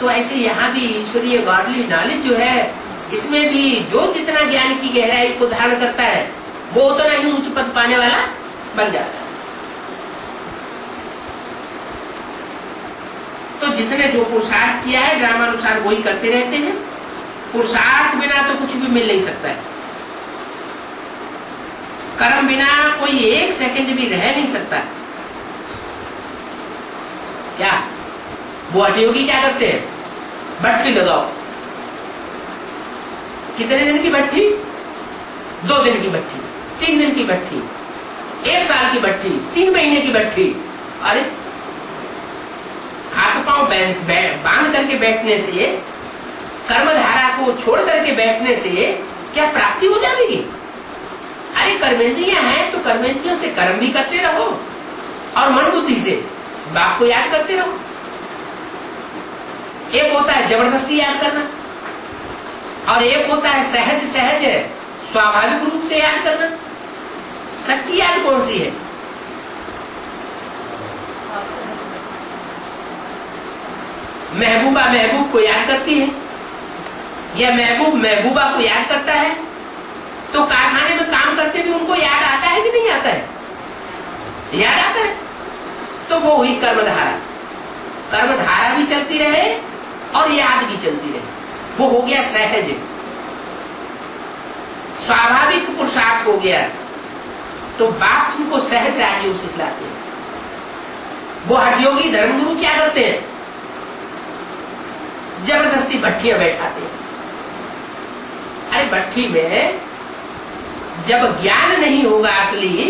[SPEAKER 1] तो ऐसे यहाँ भी ईश्वरीय गॉडली नॉलेज जो है, इसमें भी जो जितना ज्ञान की गहराई को धारण करता है वो उतना ही उच्च पद पाने वाला बन जाता है। तो जिसने जो पुरुषार्थ किया है ड्रामानुसार वही करते रहते हैं। पुरुषार्थ बिना तो कुछ भी मिल नहीं सकता है। कर्म बिना कोई एक सेकंड भी रह नहीं सकता। क्या वो हठयोगी क्या करते हैं? भट्ठी लगाओ। कितने दिन की भट्ठी? 2 दिन की भट्ठी, 3 दिन की भट्ठी, 1 साल की भट्ठी, 3 महीने की भट्ठी। अरे हाथ पांव बांध करके बैठने से, कर्मधारा को छोड़ करके बैठने से क्या प्राप्ति हो जाएगी? अरे कर्मेंद्रियां हैं तो कर्मेंद्रियों से कर्म भी करते रहो और मन बुद्धि से बाप को याद करते रहो। एक होता है जबरदस्ती याद करना और एक होता है सहज सहज स्वाभाविक रूप से याद करना। सच्ची याद कौन सी है? महबूबा महबूब को याद करती है या महबूब महबूबा को याद करता है, तो कारखाने में काम करते भी उनको याद आता है कि नहीं आता है? याद आता है। तो वो हुई कर्मधारा। कर्मधारा भी चलती रहे और याद भी चलती रहे, वो हो गया सहज, स्वाभाविक पुरुषार्थ हो गया। तो बाप तुमको सहज राजयोग सिखलाते हैं। वो हठयोगी धर्मगुरु क्या करते हैं? जबरदस्ती भट्ठियां बैठाते हैं। अरे भट्ठी में जब ज्ञान नहीं होगा असली,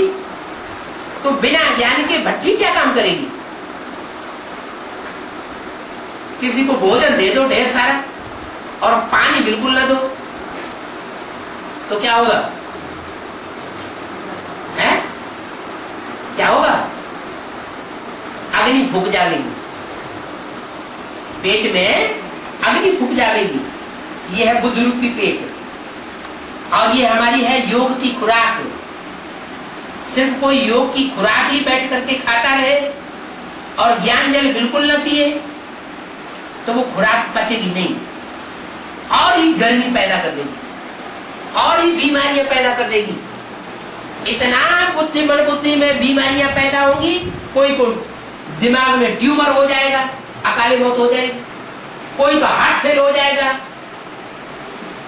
[SPEAKER 1] तो बिना ज्ञान के भट्ठी क्या काम करेगी? किसी को भोजन दे दो ढेर सारा और पानी बिल्कुल न दो तो क्या होगा? है क्या होगा? अग्नि फूक जाएगी, पेट में अग्नि फूक जाएगी। ये है बुद्ध रूपी पेट और ये हमारी है योग की खुराक। सिर्फ कोई योग की खुराक ही बैठ करके खाता रहे और ज्ञान जल बिल्कुल न पिए तो वो खुराक पचेगी नहीं और ही गर्मी पैदा कर देगी और ही बीमारियां पैदा कर देगी। इतना बुद्धिमन बुद्धि में बीमारियां पैदा होंगी, कोई को दिमाग में ट्यूमर हो जाएगा, अकाली मौत हो जाएगी, कोई का हार्ट फेल हो जाएगा,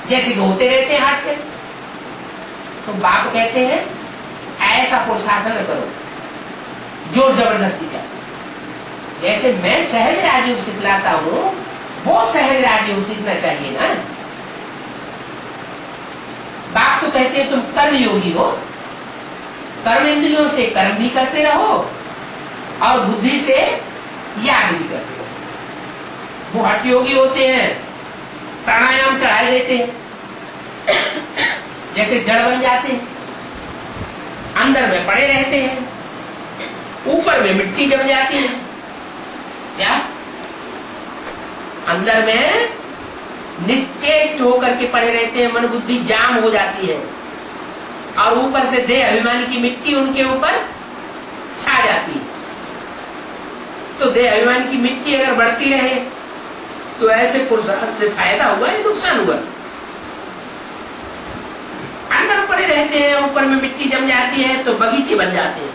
[SPEAKER 1] जैसे कि होते रहते हैं हार्ट फेल। तो बाप कहते हैं ऐसा पुरुषार्थ न करो जोर जबरदस्ती का। जैसे मैं सहज राजयोग सिखलाता हूं, वो सहज राजयोग सीखना चाहिए ना। बाप तो कहते हैं तुम कर्म योगी हो, कर्म इंद्रियों से कर्म भी करते रहो और बुद्धि से याद भी करते रहो। वो हठ योगी होते हैं, प्राणायाम चढ़ाए देते हैं, जैसे जड़ बन जाते हैं, अंदर में पड़े रहते हैं, ऊपर में मिट्टी जम जाती है। क्या अंदर में निश्चेष्ट होकर के पड़े रहते हैं, मन बुद्धि जाम हो जाती है और ऊपर से देह अभिमानी की मिट्टी उनके ऊपर छा जाती है। तो देह अभिमानी की मिट्टी अगर बढ़ती रहे तो ऐसे पुरुषार्थ से फायदा हुआ या नुकसान हुआ? अंदर पड़े रहते हैं, ऊपर में मिट्टी जम जाती है तो बगीचे बन जाते हैं।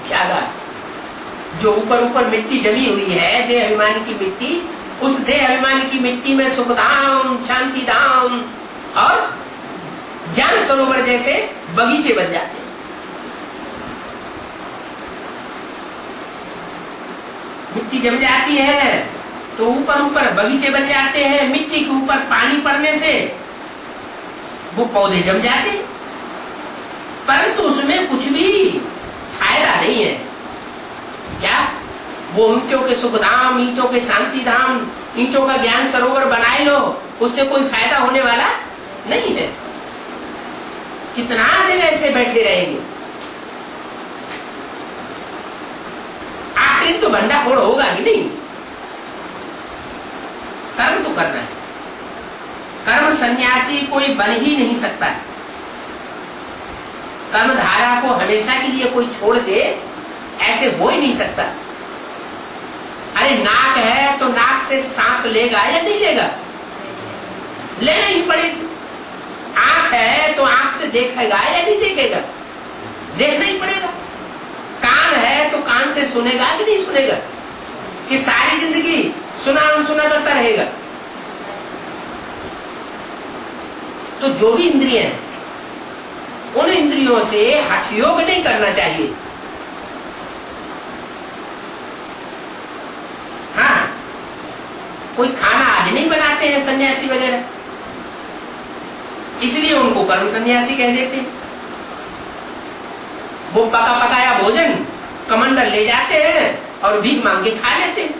[SPEAKER 1] क्या कहा? जो ऊपर ऊपर मिट्टी जमी हुई है देह अभिमानी की मिट्टी, उस देह अभिमानी की मिट्टी में सुखधाम, शांति धाम और ज्ञान सरोवर जैसे बगीचे बन जाते हैं। मिट्टी जम जाती है तो ऊपर ऊपर बगीचे बन जाते हैं। मिट्टी के ऊपर पानी पड़ने से वो पौधे जम जाते, परंतु उसमें कुछ भी फायदा नहीं है। क्या वो ईंटों के सुखधाम, ईंटों के शांति धाम, ईंटों का ज्ञान सरोवर बनाए लो, उससे कोई फायदा होने वाला नहीं है। कितना दिन ऐसे बैठे रहेंगे? आखिर तो भंडाफोड़ होगा ही नहीं। कर्म तो करना है। कर्म सन्यासी कोई बन ही नहीं सकता है। कर्म धारा को हमेशा के लिए कोई छोड़ दे ऐसे हो ही नहीं सकता। अरे नाक है तो नाक से सांस लेगा या नहीं लेगा? लेना ही पड़ेगा। आंख है तो आंख से देखेगा या नहीं देखेगा? देखना ही पड़ेगा। कान है तो कान से सुनेगा कि नहीं सुनेगा? कि सारी जिंदगी सुना अनसुना करता रहेगा? तो जो भी इंद्रिय है उन इंद्रियों से हठ योग नहीं करना चाहिए। कोई खाना आज नहीं बनाते हैं सन्यासी वगैरह, इसलिए उनको कर्म सन्यासी कह देते हैं। वो पका पकाया भोजन कमंडल ले जाते हैं और भीख मांग के खा लेते हैं।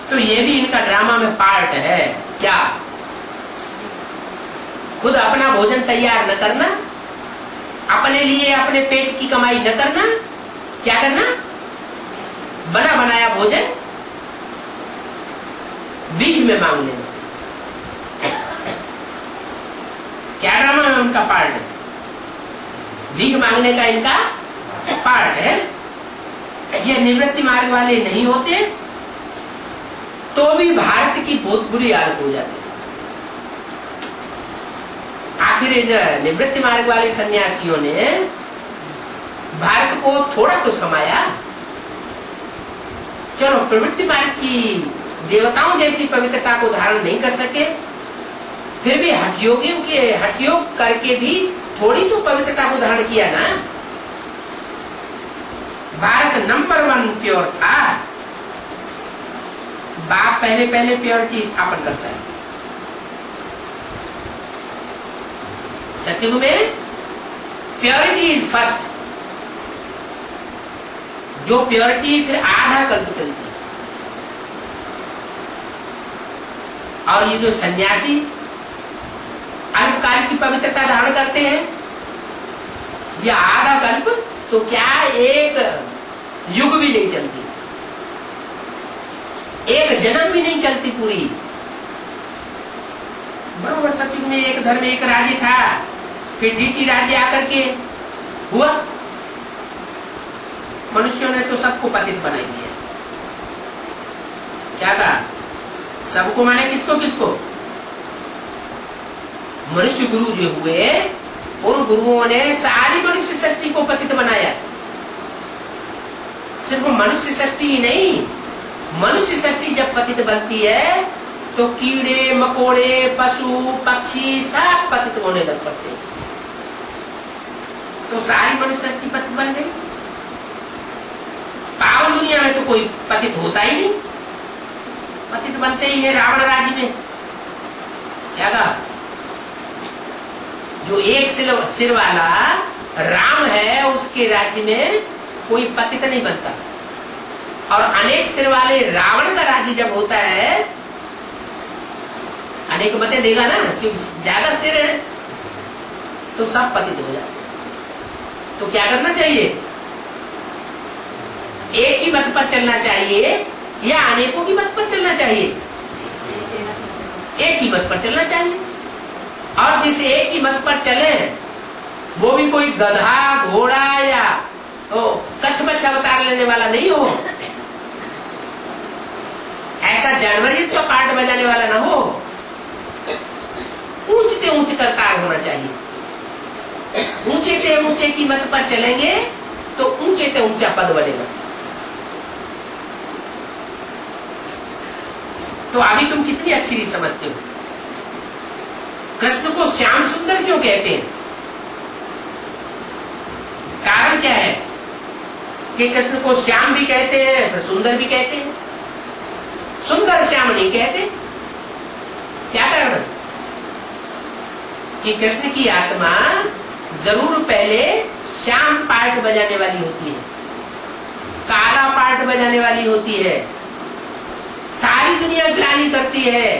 [SPEAKER 1] तो ये भी इनका ड्रामा में पार्ट है। क्या? खुद अपना भोजन तैयार न करना, अपने लिए अपने पेट की कमाई न करना, क्या करना? बना बनाया भोजन भीख में मांग लेना। क्या ड्रामा में उनका पार्ट है? भीख मांगने का इनका पार्ट है। ये निवृत्ति मार्ग वाले नहीं होते तो भी भारत की बहुत बुरी हालत हो जाती है। आखिर इन निवृत्ति मार्ग वाले सन्यासियों ने भारत को थोड़ा तो समाया। चलो, प्रवृत्ति मार्ग की देवताओं जैसी पवित्रता को धारण नहीं कर सके, फिर भी हठयोगियों के हठयोग करके भी थोड़ी तो पवित्रता को धारण किया ना। भारत नंबर 1 प्योर था। बाप पहले पहले प्योरिटी स्थापन करता है। सतयुग में प्योरिटी इज फर्स्ट। जो प्योरिटी फिर आधा कल्प चलती है। और ये जो सन्यासी अल्पकाल की पवित्रता धारण करते हैं, ये आधा कल्प तो क्या एक युग भी नहीं चलती, एक जन्म भी नहीं चलती पूरी। बरोबर, सतयुग में एक धर्म एक राज्य था, फिर डीटी राज्य आकर के हुआ। मनुष्यों ने तो सबको पतित बना दिया। क्या कहा? सबको माने किसको किसको? मनुष्य गुरु जो हुए, उन गुरुओं ने सारी मनुष्य सृष्टि को पतित बनाया। सिर्फ मनुष्य सृष्टि ही नहीं, मनुष्य सृष्टि जब पतित बनती है तो कीड़े मकोड़े पशु पक्षी सब पतित होने लग पड़ते हैं। तो सारी मनुष्य सृष्टि पतित बन गई। पावन दुनिया में तो कोई पतित होता ही नहीं, पतित बनते ही है रावण राज्य में। क्या कहा? जो एक सिर वाला राम है, उसके राज्य में कोई पतित नहीं बनता। और अनेक सिर वाले रावण का राज्य जब होता है, अनेक मतें देगा ना, क्योंकि ज्यादा सिर है तो सब पतित हो जाते। तो क्या करना चाहिए? एक ही मत पर चलना चाहिए या अनेकों की मत पर चलना चाहिए? एक ही मत पर चलना चाहिए। और जिस एक ही मत पर चले वो भी कोई गधा घोड़ा या कच्छ बच्चा अवतार लेने वाला नहीं हो, ऐसा जानवरियत का पार्ट बजाने वाला ना हो, ऊंचते ऊंच करतार होना चाहिए। ऊंचे से ऊंचे की मत पर चलेंगे तो ऊंचे से ऊंचा पद बनेगा। तो अभी तुम कितनी अच्छी नहीं समझते हो। कृष्ण को श्याम सुंदर क्यों कहते हैं? कारण क्या है कि कृष्ण को श्याम भी कहते हैं फिर सुंदर भी कहते हैं? सुंदर श्याम नहीं कहते। क्या कारण? कि कृष्ण की आत्मा जरूर पहले श्याम पार्ट बजाने वाली होती है, काला पार्ट बजाने वाली होती है, सारी दुनिया ग्लानि करती है।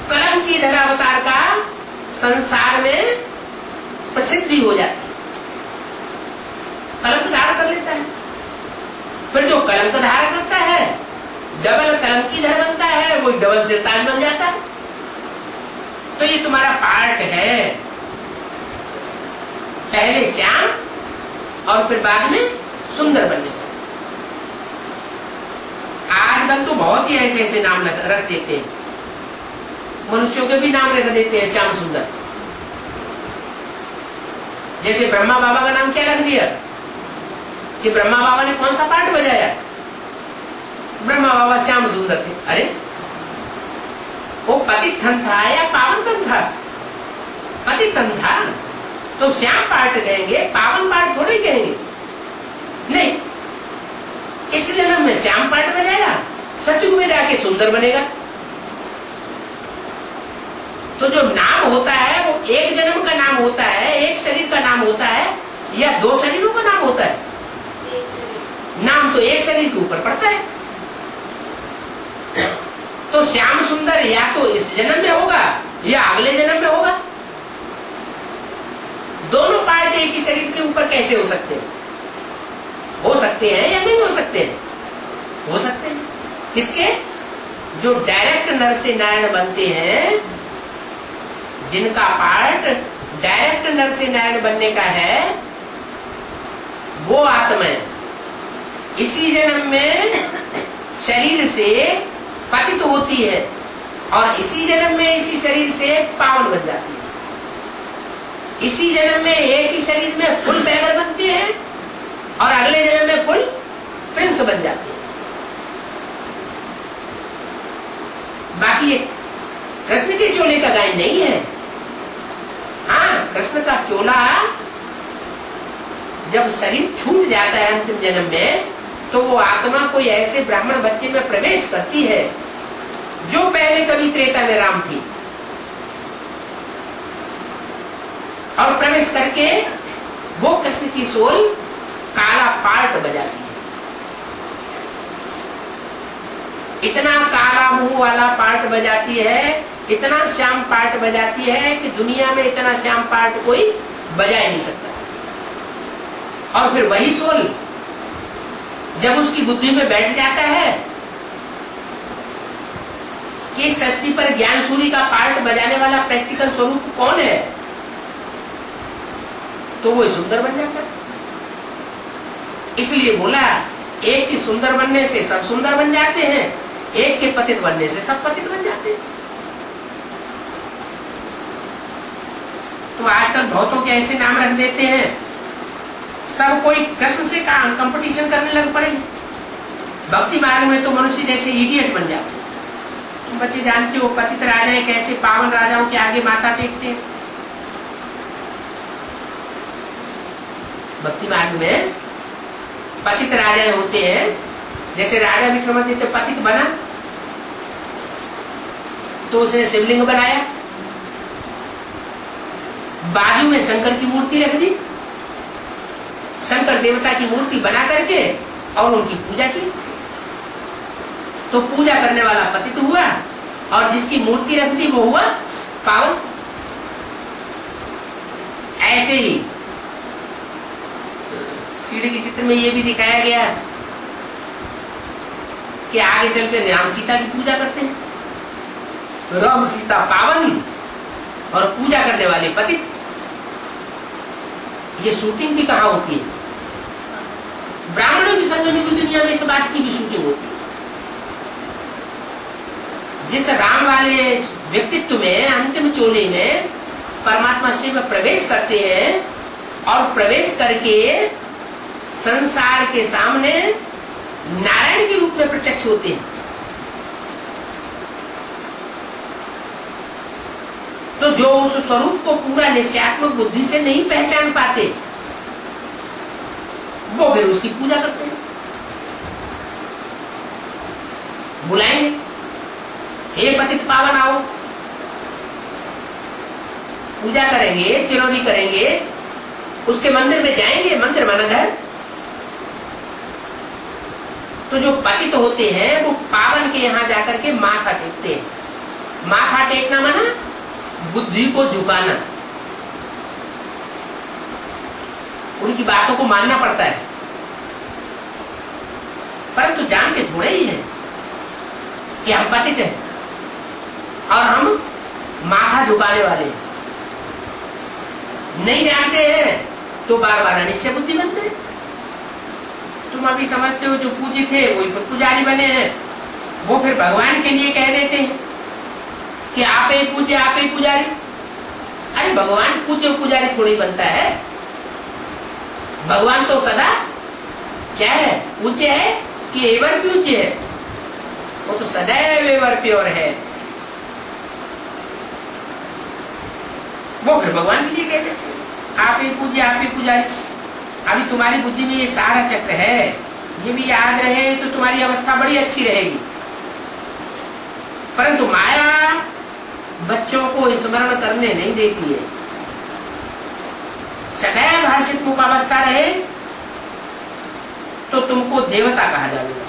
[SPEAKER 1] कलंकीधर अवतार का संसार में प्रसिद्धि हो जाती है, कलंक धारण कर लेता है। फिर जो कलंक धारण करता है डबल कलंकीधर बनता है, वो डबल सिरताज बन जाता है। तो ये तुम्हारा पार्ट है, पहले श्याम और फिर बाद में सुंदर बनने का। आजकल तो बहुत ही ऐसे ऐसे नाम रख देते हैं, मनुष्यों के भी नाम रख देते हैं श्याम सुंदर। जैसे ब्रह्मा बाबा का नाम क्या रख दिया कि ब्रह्मा बाबा ने कौन सा पार्ट बजाया? ब्रह्मा बाबा श्याम सुंदर थे। अरे वो पतित थन था या पावन थन था? पतित थन था तो श्याम पार्ट कहेंगे, पावन पार्ट थोड़े कहेंगे। नहीं, इस जन्म में श्याम पाठ बजाया, सतयुग में जाके सुंदर बनेगा। तो जो नाम होता है वो एक जन्म का नाम होता है, एक शरीर का नाम होता है, या दो शरीरों का नाम होता है? नाम तो एक शरीर के ऊपर पड़ता है। तो श्याम सुंदर या तो इस जन्म में होगा या अगले जन्म में होगा। दोनों पार्ट एक ही शरीर के ऊपर कैसे हो सकते हैं? हो सकते हैं या नहीं हो सकते हैं? हो सकते हैं। किसके? जो डायरेक्ट नर से नारायण बनते हैं, जिनका पार्ट डायरेक्ट नर से नारायण बनने का है, वो आत्माएं इसी जन्म में शरीर से पतित होती है और इसी जन्म में इसी शरीर से पावन बन जाती है। इसी जन्म में एक ही शरीर में फुल बैगर बनते हैं और अगले जन्म में फुल प्रिंस बन जाते हैं। बाकी ये कृष्ण के चोले का गायन नहीं है। हाँ, कृष्ण का चोला जब शरीर छूट जाता है अंतिम जन्म में, तो वो आत्मा कोई ऐसे ब्राह्मण बच्चे में प्रवेश करती है जो पहले कभी त्रेता में राम थी, और प्रवेश करके वो कृष्ण की सोल काला पार्ट बजाती है। इतना काला मुंह वाला पार्ट बजाती है, इतना श्याम पार्ट बजाती है कि दुनिया में इतना श्याम पार्ट कोई बजा ही नहीं सकता। और फिर वही सोल जब उसकी बुद्धि में बैठ जाता है कि सृष्टि पर ज्ञान सूर्य का पार्ट बजाने वाला प्रैक्टिकल स्वरूप कौन है, तो वो सुंदर बन जाता है। इसलिए बोला, एक के सुंदर बनने से सब सुंदर बन जाते हैं, एक के पतित बनने से सब पतित बन जाते हैं। तो आजकल बहुतों के ऐसे नाम रख देते हैं, सब कोई कृष्ण से कंपटीशन करने लग पड़े। भक्ति मार्ग में तो मनुष्य जैसे इडियट बन जाते हैं। तुम बच्चे जानते हो पतित राजाएं कैसे पावन राजाओं के आगे माथा टेकते हैं। भक्ति मार्ग में पतित राजाएं होते हैं, जैसे राजा विक्रमादित्य पतित बना तो उसने शिवलिंग बनाया, बाजू में शंकर की मूर्ति रख दी, शंकर देवता की मूर्ति बना करके और उनकी पूजा की। तो पूजा करने वाला पतित हुआ और जिसकी मूर्ति रख दी वो हुआ पावन। ऐसे ही सीढ़ी के चित्र में ये भी दिखाया गया कि आगे चलकर राम सीता की पूजा करते हैं। राम सीता पावन और पूजा करने वाले पतित। ये शूटिंग भी कहाँ होती है? ब्राह्मणों की संगम की दुनिया में इस बात की भी शूटिंग होती है। जिस राम वाले व्यक्तित्व में अंतिम चोले में परमात्मा शिव प्रवेश करते हैं और प्रवेश करके संसार के सामने नारायण के रूप में प्रत्यक्ष होते हैं, तो जो उस स्वरूप को पूरा निश्चयात्मक बुद्धि से नहीं पहचान पाते, वो फिर उसकी पूजा करते हैं। बुलाएंगे, हे पतित पावन आओ, पूजा करेंगे, चिरौरी करेंगे, उसके मंदिर में जाएंगे। मंदिर माना घर। तो जो पतित होते हैं वो पावन के यहाँ जाकर के माथा टेकते हैं। माथा टेकना माना बुद्धि को झुकाना, उनकी बातों को मानना पड़ता है, परंतु जानते थोड़े ही है कि हम पतित हैं और हम माथा झुकाने वाले हैं। नहीं जानते हैं तो बार बार अनिश्चय बुद्धि बनते हैं। तुम अभी समझते हो जो पूज्य थे वही पर पुजारी बने हैं, वो फिर भगवान के लिए कह देते हैं कि आप ही पूज्य, आप ही पुजारी। अरे भगवान पूज्य पुजारी थोड़ी बनता है। भगवान तो सदा क्या है? पूज्य है कि एवर पूज्य है? वो तो सदैव एवर प्योर है। वो फिर भगवान के लिए कह देते हैं आप ही पूज्य, आप ही पुजारी। अभी तुम्हारी बुद्धि में ये सारा चक्र है, ये भी याद रहे तो तुम्हारी अवस्था बड़ी अच्छी रहेगी। परंतु माया बच्चों को स्मरण करने नहीं देती है। सदैव हर्षित मुख अवस्था रहे तो तुमको देवता कहा जाएगा।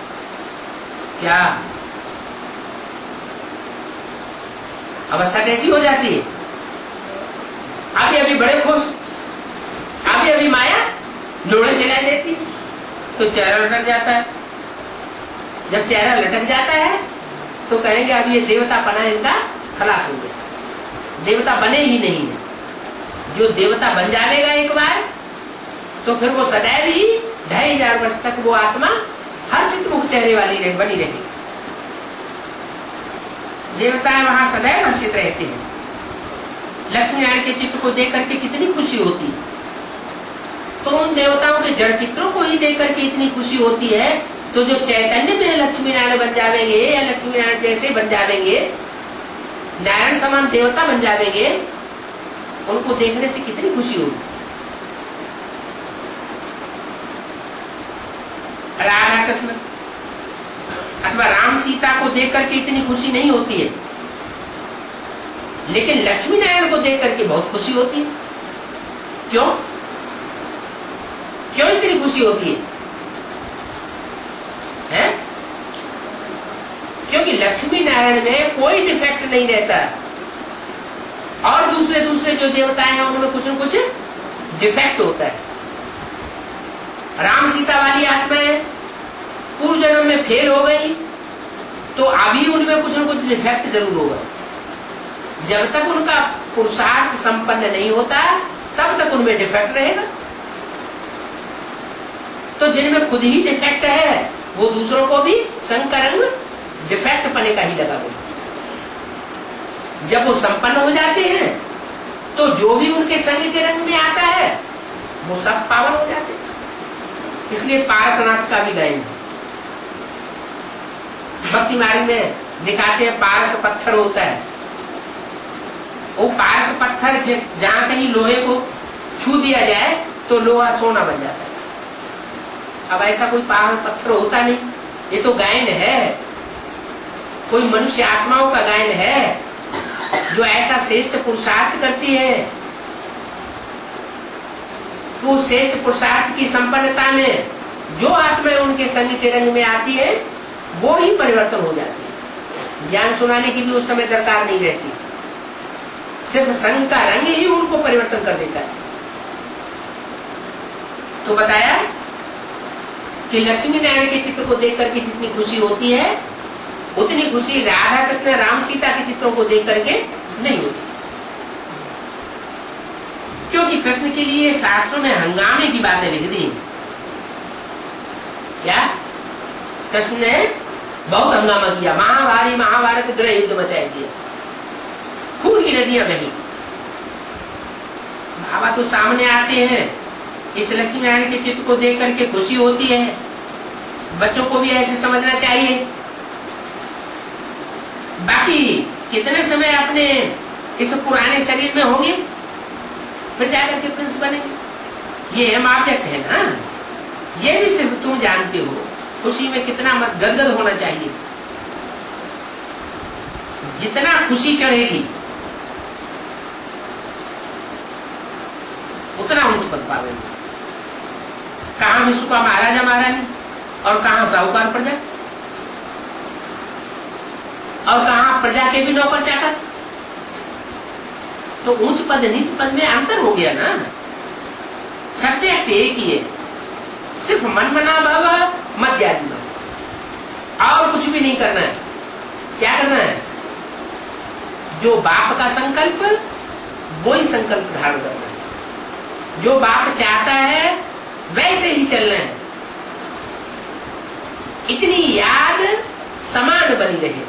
[SPEAKER 1] क्या अवस्था कैसी हो जाती है? अभी अभी बड़े खुश, अभी अभी माया लोड़े जला देती है तो चेहरा लटक जाता है। जब चेहरा लटक जाता है तो कहेंगे अब ये देवता पना इनका खलास हो गया। देवता बने ही नहीं है। जो देवता बन जाएगा एक बार तो फिर वो सदैव ही 2500 वर्ष तक वो आत्मा हर्षित मुख चेहरे वाली बनी रहेगी। देवताएं वहां सदैव हर्षित रहते हैं। लक्ष्मी नारायण के चित्र को देख करके कितनी खुशी होती है। तो उन देवताओं के जड़ चित्रों को ही देख करके इतनी खुशी होती है। तो जो चैतन्य में लक्ष्मी नारायण बन जाएंगे या लक्ष्मी नारायण जैसे बन जाएंगे, नारायण समान देवता बन जाएंगे, उनको देखने से कितनी खुशी होगी। राधा कृष्ण अथवा राम सीता को देख करके इतनी खुशी नहीं होती है, लेकिन लक्ष्मी नारायण को देख करके बहुत खुशी होती है। क्यों क्यों इतनी खुशी होती है? हैं? क्योंकि लक्ष्मी नारायण में कोई डिफेक्ट नहीं रहता और दूसरे जो देवताएं हैं उनमें कुछ न कुछ डिफेक्ट होता है। राम सीता वाली आत्माएं पूर्व जन्म में फेल हो गई तो अभी उनमें कुछ न कुछ डिफेक्ट जरूर होगा। जब तक उनका पुरुषार्थ संपन्न नहीं होता तब तक उनमें डिफेक्ट रहेगा। तो जिनमें खुद ही डिफेक्ट है वो दूसरों को भी संग का रंग डिफेक्ट पने का ही लगा देगा। जब वो संपन्न हो जाते हैं तो जो भी उनके संग के रंग में आता है वो सब पावन हो जाते हैं। इसलिए पारसनाथ का भी गायन भक्ति मार्ग में दिखाते हैं। पारस पत्थर होता है, वो पारस पत्थर जहां कहीं लोहे को छू दिया जाए तो लोहा सोना बन जाता है। अब ऐसा कोई पावन पत्थर होता नहीं। ये तो गायन है, कोई मनुष्य आत्माओं का गायन है जो ऐसा श्रेष्ठ पुरुषार्थ करती है तो श्रेष्ठ पुरुषार्थ की संपन्नता में जो आत्माएं उनके संग के रंग में आती है वो ही परिवर्तन हो जाती है। ज्ञान सुनाने की भी उस समय दरकार नहीं रहती, सिर्फ संग का रंग ही उनको परिवर्तन कर देता है। तो बताया कि लक्ष्मी नारायण के चित्र को देख करके जितनी खुशी होती है उतनी खुशी राधा कृष्ण राम सीता के चित्रों को देख करके नहीं होती। क्योंकि कृष्ण के लिए शास्त्रों में हंगामे की बातें लिख दी। क्या कृष्ण ने बहुत हंगामा किया, महाभारत गृह युद्ध मचाया दिया, खून की नदियां बही। बाबा तो सामने आते हैं। इस लक्ष्मी नारायण के चित्र को देख करके खुशी होती है। बच्चों को भी ऐसे समझना चाहिए। बाकी कितने समय अपने इस पुराने शरीर में होंगे फिर जाकर के प्रिंस बनेंगे। ये हम आप कहते हैं ना, ये भी सिर्फ तुम जानते हो। खुशी में कितना मत गदगद होना चाहिए। जितना खुशी चढ़ेगी उतना ऊंच पद पावेंगे। कहां विश्व का महाराजा महारानी और कहां साहूकार प्रजा और कहां प्रजा के भी नौकर चाकर। तो ऊंच पद नीच पद में अंतर हो गया ना। सब्जेक्ट एक ही है, सिर्फ मन मना भाव मध्यादि भाव और कुछ भी नहीं करना है। क्या करना है? जो बाप का संकल्प वो ही संकल्प धारण करना है। जो बाप चाहता है वैसे ही चलना है। इतनी याद समान बनी रहे।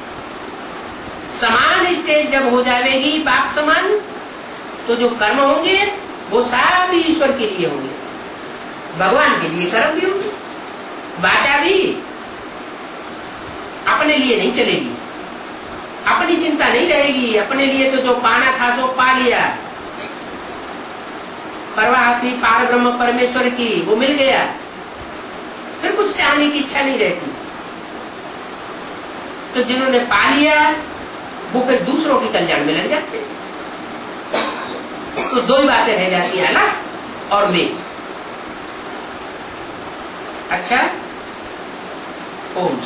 [SPEAKER 1] समान स्टेज जब हो जाएगी बाप समान, तो जो कर्म होंगे वो सब ईश्वर के लिए होंगे, भगवान के लिए कर्म भी होंगे। वाचा भी अपने लिए नहीं चलेगी, अपनी चिंता नहीं रहेगी। अपने लिए तो जो पाना था सो पा लिया, परवाह थी पार ब्रह्म परमेश्वर की, वो मिल गया। फिर कुछ चाहने की इच्छा नहीं रहती। तो जिन्होंने पा लिया वो फिर दूसरों के कल्याण में लग जाते हैं। तो दो ही बातें रह जाती हैं, अलख और वेग। अच्छा, ओम।